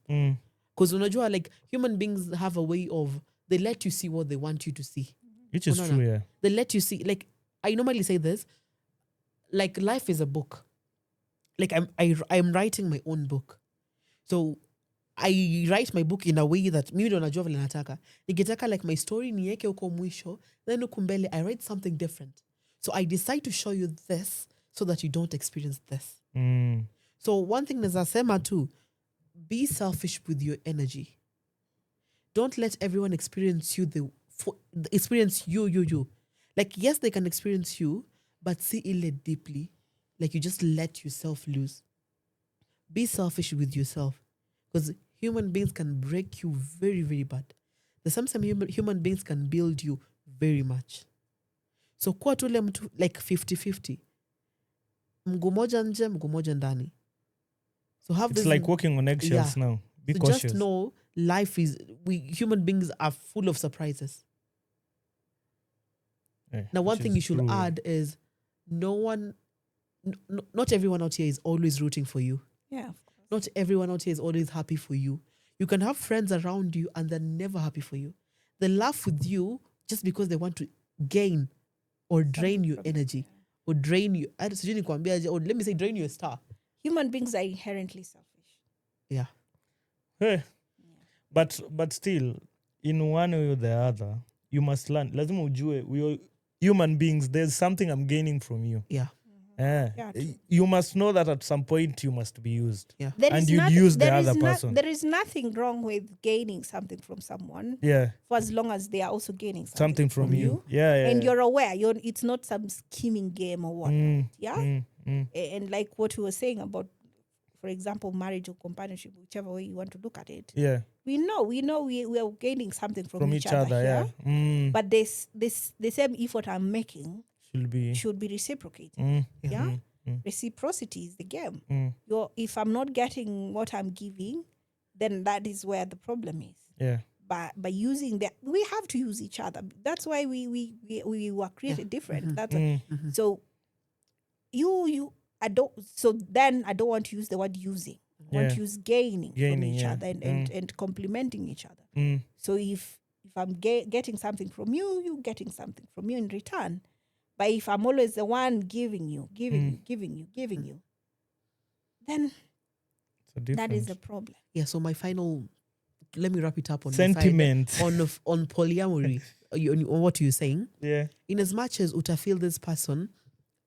Speaker 2: Because unajua like human beings have a way of they let you see what they want you to see.
Speaker 3: Which is true, yeah.
Speaker 2: They let you see, like I normally say this, like life is a book. Like I'm writing my own book. So I write my book in a way that mimi ndo najua vile nataka. Nikitaka like my story niweke huko mwisho, then huko mbele I write something different. So I decide to show you this so that you don't experience this. So one thing naeza sema too, be selfish with your energy. Don't let everyone experience you experience you. Like yes, they can experience you, but see it deeply. Like you just let yourself loose. Be selfish with yourself. Because human beings can break you very, very bad. The sometimes human beings can build you very much. So kuwa tule mtu like 50-50. Mguu moja nje, mguu moja ndani. So have
Speaker 3: it's
Speaker 2: this
Speaker 3: like walking on eggshells now. Be
Speaker 2: so
Speaker 3: cautious.
Speaker 2: just know human beings are full of surprises. Now one thing you should add is not everyone out here is always rooting for you.
Speaker 1: Yeah, of course.
Speaker 2: Not everyone out here is always happy for you. You can have friends around you and they're never happy for you. They laugh with you just because they want to gain or drain your energy. Or drain you. Or let me say drain your star.
Speaker 1: Human beings are inherently selfish.
Speaker 2: Yeah.
Speaker 3: Hey. But still, in one way or the other, you must learn. Lazima ujue, we are human beings, there's something I'm gaining from you.
Speaker 2: Yeah.
Speaker 3: You must know that at some point you must be used.
Speaker 2: Yeah.
Speaker 3: And you use the other person.
Speaker 1: There is nothing wrong with gaining something from someone.
Speaker 3: Yeah.
Speaker 1: For as long as they are also gaining
Speaker 3: something from you. Yeah.
Speaker 1: And you're aware. It's not some scheming game or whatnot. Yeah. And like what we were saying about, for example, marriage or companionship, whichever way you want to look at it.
Speaker 3: Yeah.
Speaker 1: We know we are gaining something from each
Speaker 3: other. Yeah.
Speaker 1: But the same effort I'm making should be reciprocated. Yeah. Reciprocity is the game. If I'm not getting what I'm giving, then that is where the problem is.
Speaker 3: Yeah.
Speaker 1: by using that. We have to use each other. That's why we were created different. That's so I don't. So then I don't want to use the word using. I want to use gaining from each other and complementing each other. So if I'm getting something from you, you getting something from you in return. But if I'm always the one giving you, then that is the problem.
Speaker 2: Yeah. So my final, let me wrap it up on
Speaker 3: sentiment
Speaker 2: on polyamory. on what you're saying.
Speaker 3: Yeah.
Speaker 2: In as much as uta feel this person,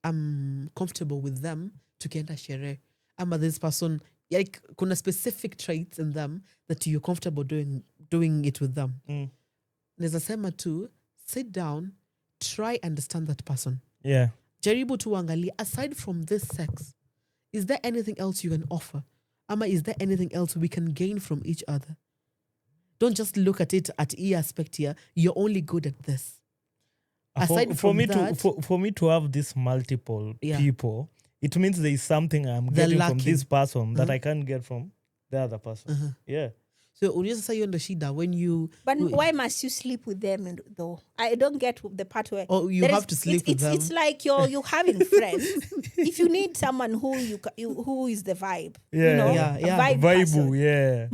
Speaker 2: I'm comfortable with them, tukienda sherehe. Ama this person, like kuna specific traits in them that you're comfortable doing it with them. Neza sema tu, sit down, try understand that person.
Speaker 3: Yeah.
Speaker 2: Jaribu tu angalia, aside from this sex, is there anything else you can offer? Ama is there anything else we can gain from each other? Don't just look at it at E aspect here. You're only good at this. Aside
Speaker 3: For
Speaker 2: from
Speaker 3: me
Speaker 2: that,
Speaker 3: for me to have this multiple
Speaker 2: Yeah.
Speaker 3: people, it means there is something I'm
Speaker 2: They're
Speaker 3: getting from
Speaker 2: lacking.
Speaker 3: this person that I can't get from the other person. Yeah.
Speaker 2: so unaweza sasa hiyo ndo shida when you
Speaker 1: But why must you sleep with them though? I don't get the part where
Speaker 2: you
Speaker 1: there
Speaker 2: have to sleep with them.
Speaker 1: It's like you're having friends. If you need someone who is the vibe,
Speaker 3: Yeah.
Speaker 1: you know,
Speaker 2: Yeah,
Speaker 1: a
Speaker 2: yeah.
Speaker 1: vibe person.
Speaker 3: Vibe, yeah.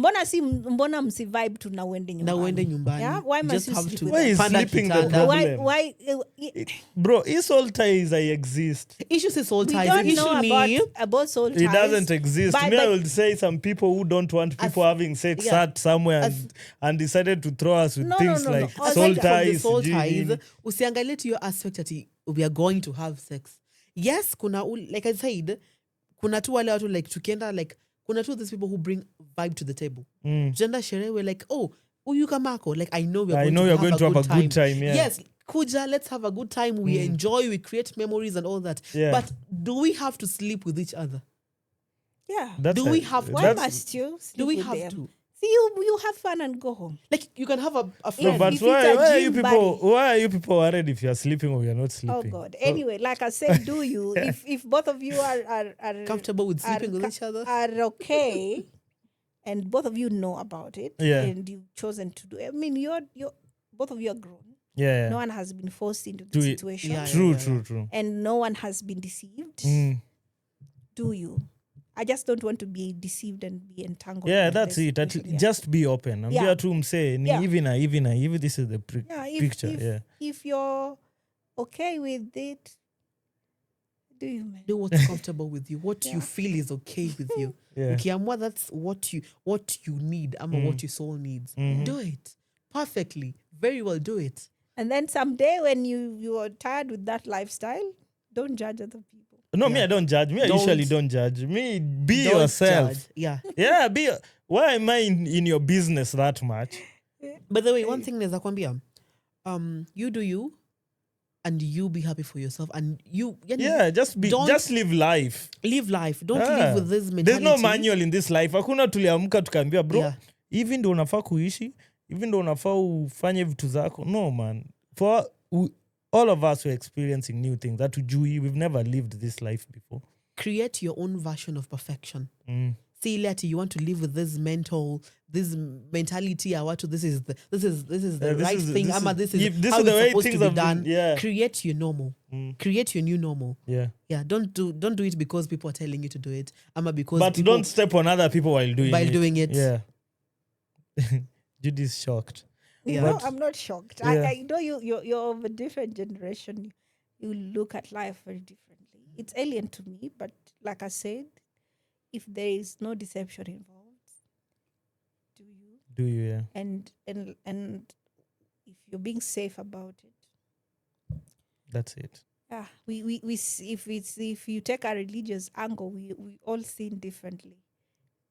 Speaker 1: Mbona msi vibe tu na uende
Speaker 2: na uende nyumbani.
Speaker 1: Yeah? Why must
Speaker 2: Just
Speaker 1: you
Speaker 2: have
Speaker 1: sleep
Speaker 2: to
Speaker 1: with
Speaker 3: Why
Speaker 1: them?
Speaker 3: is
Speaker 2: panda
Speaker 3: sleeping the
Speaker 2: kitanda.
Speaker 3: problem?
Speaker 1: Why
Speaker 3: Bro, his soul ties I exist.
Speaker 2: Issue is soul
Speaker 1: we
Speaker 2: ties.
Speaker 1: don't
Speaker 2: Issue
Speaker 1: know
Speaker 2: ni
Speaker 1: about soul ties.
Speaker 3: It doesn't exist.
Speaker 1: But-
Speaker 3: Me, I
Speaker 1: but-
Speaker 3: would say some people who don't want people having sex
Speaker 2: yeah.
Speaker 3: sat somewhere
Speaker 2: As-
Speaker 3: and decided to throw us with
Speaker 1: No,
Speaker 3: things
Speaker 1: no, no,
Speaker 3: like
Speaker 1: no.
Speaker 3: soul
Speaker 2: aside from the
Speaker 3: ties.
Speaker 2: soul
Speaker 3: sijui
Speaker 2: ties,
Speaker 3: nini.
Speaker 2: usiangalie to your aspect ati we are going to have sex. Yes, kuna like I said, kuna tu wale watu like tukienda like kuna tu these people who bring vibe to the table. Tukienda sherehe we're like, oh, huyu kamako, like I know
Speaker 3: I know you're going to have a good time. Yeah.
Speaker 2: Yes, kuja, let's have a good time. We enjoy, we create memories and all that.
Speaker 3: Yeah.
Speaker 2: But do we have to sleep with each other?
Speaker 1: Yeah.
Speaker 3: That's
Speaker 2: Do we have-
Speaker 1: Why
Speaker 3: that's-
Speaker 1: must you sleep
Speaker 2: Do we
Speaker 1: with
Speaker 2: have
Speaker 1: them?
Speaker 2: to?
Speaker 1: See, you have fun and go home.
Speaker 2: Like you can have a
Speaker 3: No,
Speaker 2: friend.
Speaker 3: but
Speaker 1: If it's a
Speaker 3: why are you
Speaker 1: gym
Speaker 3: people?
Speaker 1: buddy.
Speaker 3: Why are you people worried if you are sleeping or you are not
Speaker 1: Oh
Speaker 3: sleeping?
Speaker 1: God.
Speaker 3: So-
Speaker 1: Anyway, like I said, do you? If both of you are
Speaker 2: comfortable with sleeping with each other.
Speaker 1: are okay, and both of you know about it,
Speaker 3: Yeah.
Speaker 1: and you've chosen to do it. I mean, you're both of you are grown.
Speaker 3: Yeah.
Speaker 1: No one has been forced into the
Speaker 3: Do it.
Speaker 1: situation,
Speaker 2: Yeah,
Speaker 3: True.
Speaker 1: and no one has been deceived. Do you? I just don't want to be deceived and be entangled.
Speaker 3: Yeah,
Speaker 1: in
Speaker 3: that's
Speaker 1: this
Speaker 3: it.
Speaker 1: situation, yeah.
Speaker 3: Just be open. I'm
Speaker 1: Yeah.
Speaker 3: here to say,
Speaker 1: Yeah.
Speaker 3: even this is the
Speaker 1: Yeah,
Speaker 3: picture.
Speaker 1: if you're okay with it, do you, man?
Speaker 2: Do what's comfortable with you. What you
Speaker 1: Yeah.
Speaker 2: feel is okay with you.
Speaker 3: Yeah.
Speaker 2: Ukiamua that's what you need, ama what your soul needs. Do it perfectly. Very well, do it.
Speaker 1: And then someday when you are tired with that lifestyle, don't judge other people.
Speaker 3: No, me, I don't judge. Me, I
Speaker 2: Don't-
Speaker 3: usually don't judge. Me, be
Speaker 2: Don't
Speaker 3: yourself.
Speaker 2: judge. Yeah.
Speaker 3: Yeah, why am I in your business that much?
Speaker 2: By the way, one thing neza kwambia, you do you, and you be happy for yourself, and you
Speaker 3: Yeah, just live life.
Speaker 2: live life. Don't
Speaker 3: Yeah.
Speaker 2: live with this mentality.
Speaker 3: There's no manual in this life. Hakuna tuliamka tukaambia bro,
Speaker 2: Yeah.
Speaker 3: hivi ndo unafaa kuishi, hivi ndo unafaa ufanye vitu zako. No man. All of us were experiencing new things. That we've never lived this life before.
Speaker 2: Create your own version of perfection. See later you want to live with this mentality. This is the right thing. Ama this is
Speaker 3: this
Speaker 2: how
Speaker 3: is the way
Speaker 2: it's supposed
Speaker 3: things
Speaker 2: to be
Speaker 3: have
Speaker 2: done.
Speaker 3: been. Yeah.
Speaker 2: Create your normal. Create your new normal.
Speaker 3: Yeah.
Speaker 2: Yeah, don't do it because people are telling you to do it. Ama because
Speaker 3: But
Speaker 2: people
Speaker 3: don't step on other people while doing it.
Speaker 2: it.
Speaker 3: Yeah. Judy's shocked.
Speaker 2: Yeah.
Speaker 1: No,
Speaker 3: But-
Speaker 1: I'm not shocked.
Speaker 3: Yeah.
Speaker 1: I know you're of a different generation. You look at life very differently. It's alien to me, but like I said, if there is no deception involved, do you?
Speaker 3: Do you? Yeah.
Speaker 1: And if you're being safe about it,
Speaker 3: That's it.
Speaker 1: yeah, we see, if you take a religious angle, we all sin differently.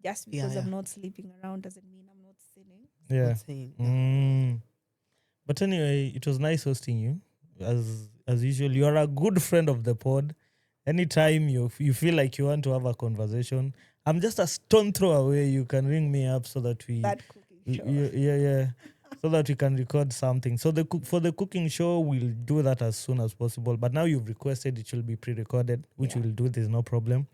Speaker 1: Just because
Speaker 2: yeah.
Speaker 1: I'm not sleeping around doesn't mean I'm not sinning.
Speaker 3: Yeah.
Speaker 2: Not saying-
Speaker 3: But anyway, it was nice hosting you. As usual, you are a good friend of the pod. Anytime you feel like you want to have a conversation, I'm just a stone throw away. You can ring me up so that we
Speaker 1: That cooking show.
Speaker 3: yeah so that we can record something. So for the cooking show, we'll do that as soon as possible. But now you've requested, it will be pre-recorded, which
Speaker 1: Yeah.
Speaker 3: we'll do. There's no problem.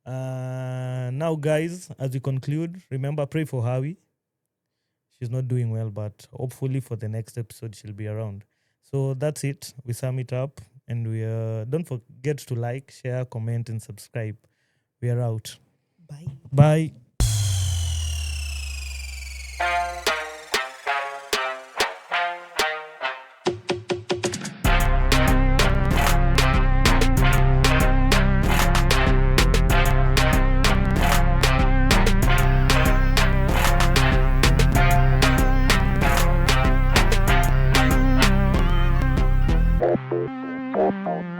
Speaker 3: Now, guys, as we conclude, remember, pray for Hawi. she's not doing well, but hopefully for the next episode she'll be around. So that's it. We sum it up, and we don't forget to like, share, comment, and subscribe. We are out.
Speaker 2: Bye.
Speaker 3: Bye.
Speaker 4: Thank you.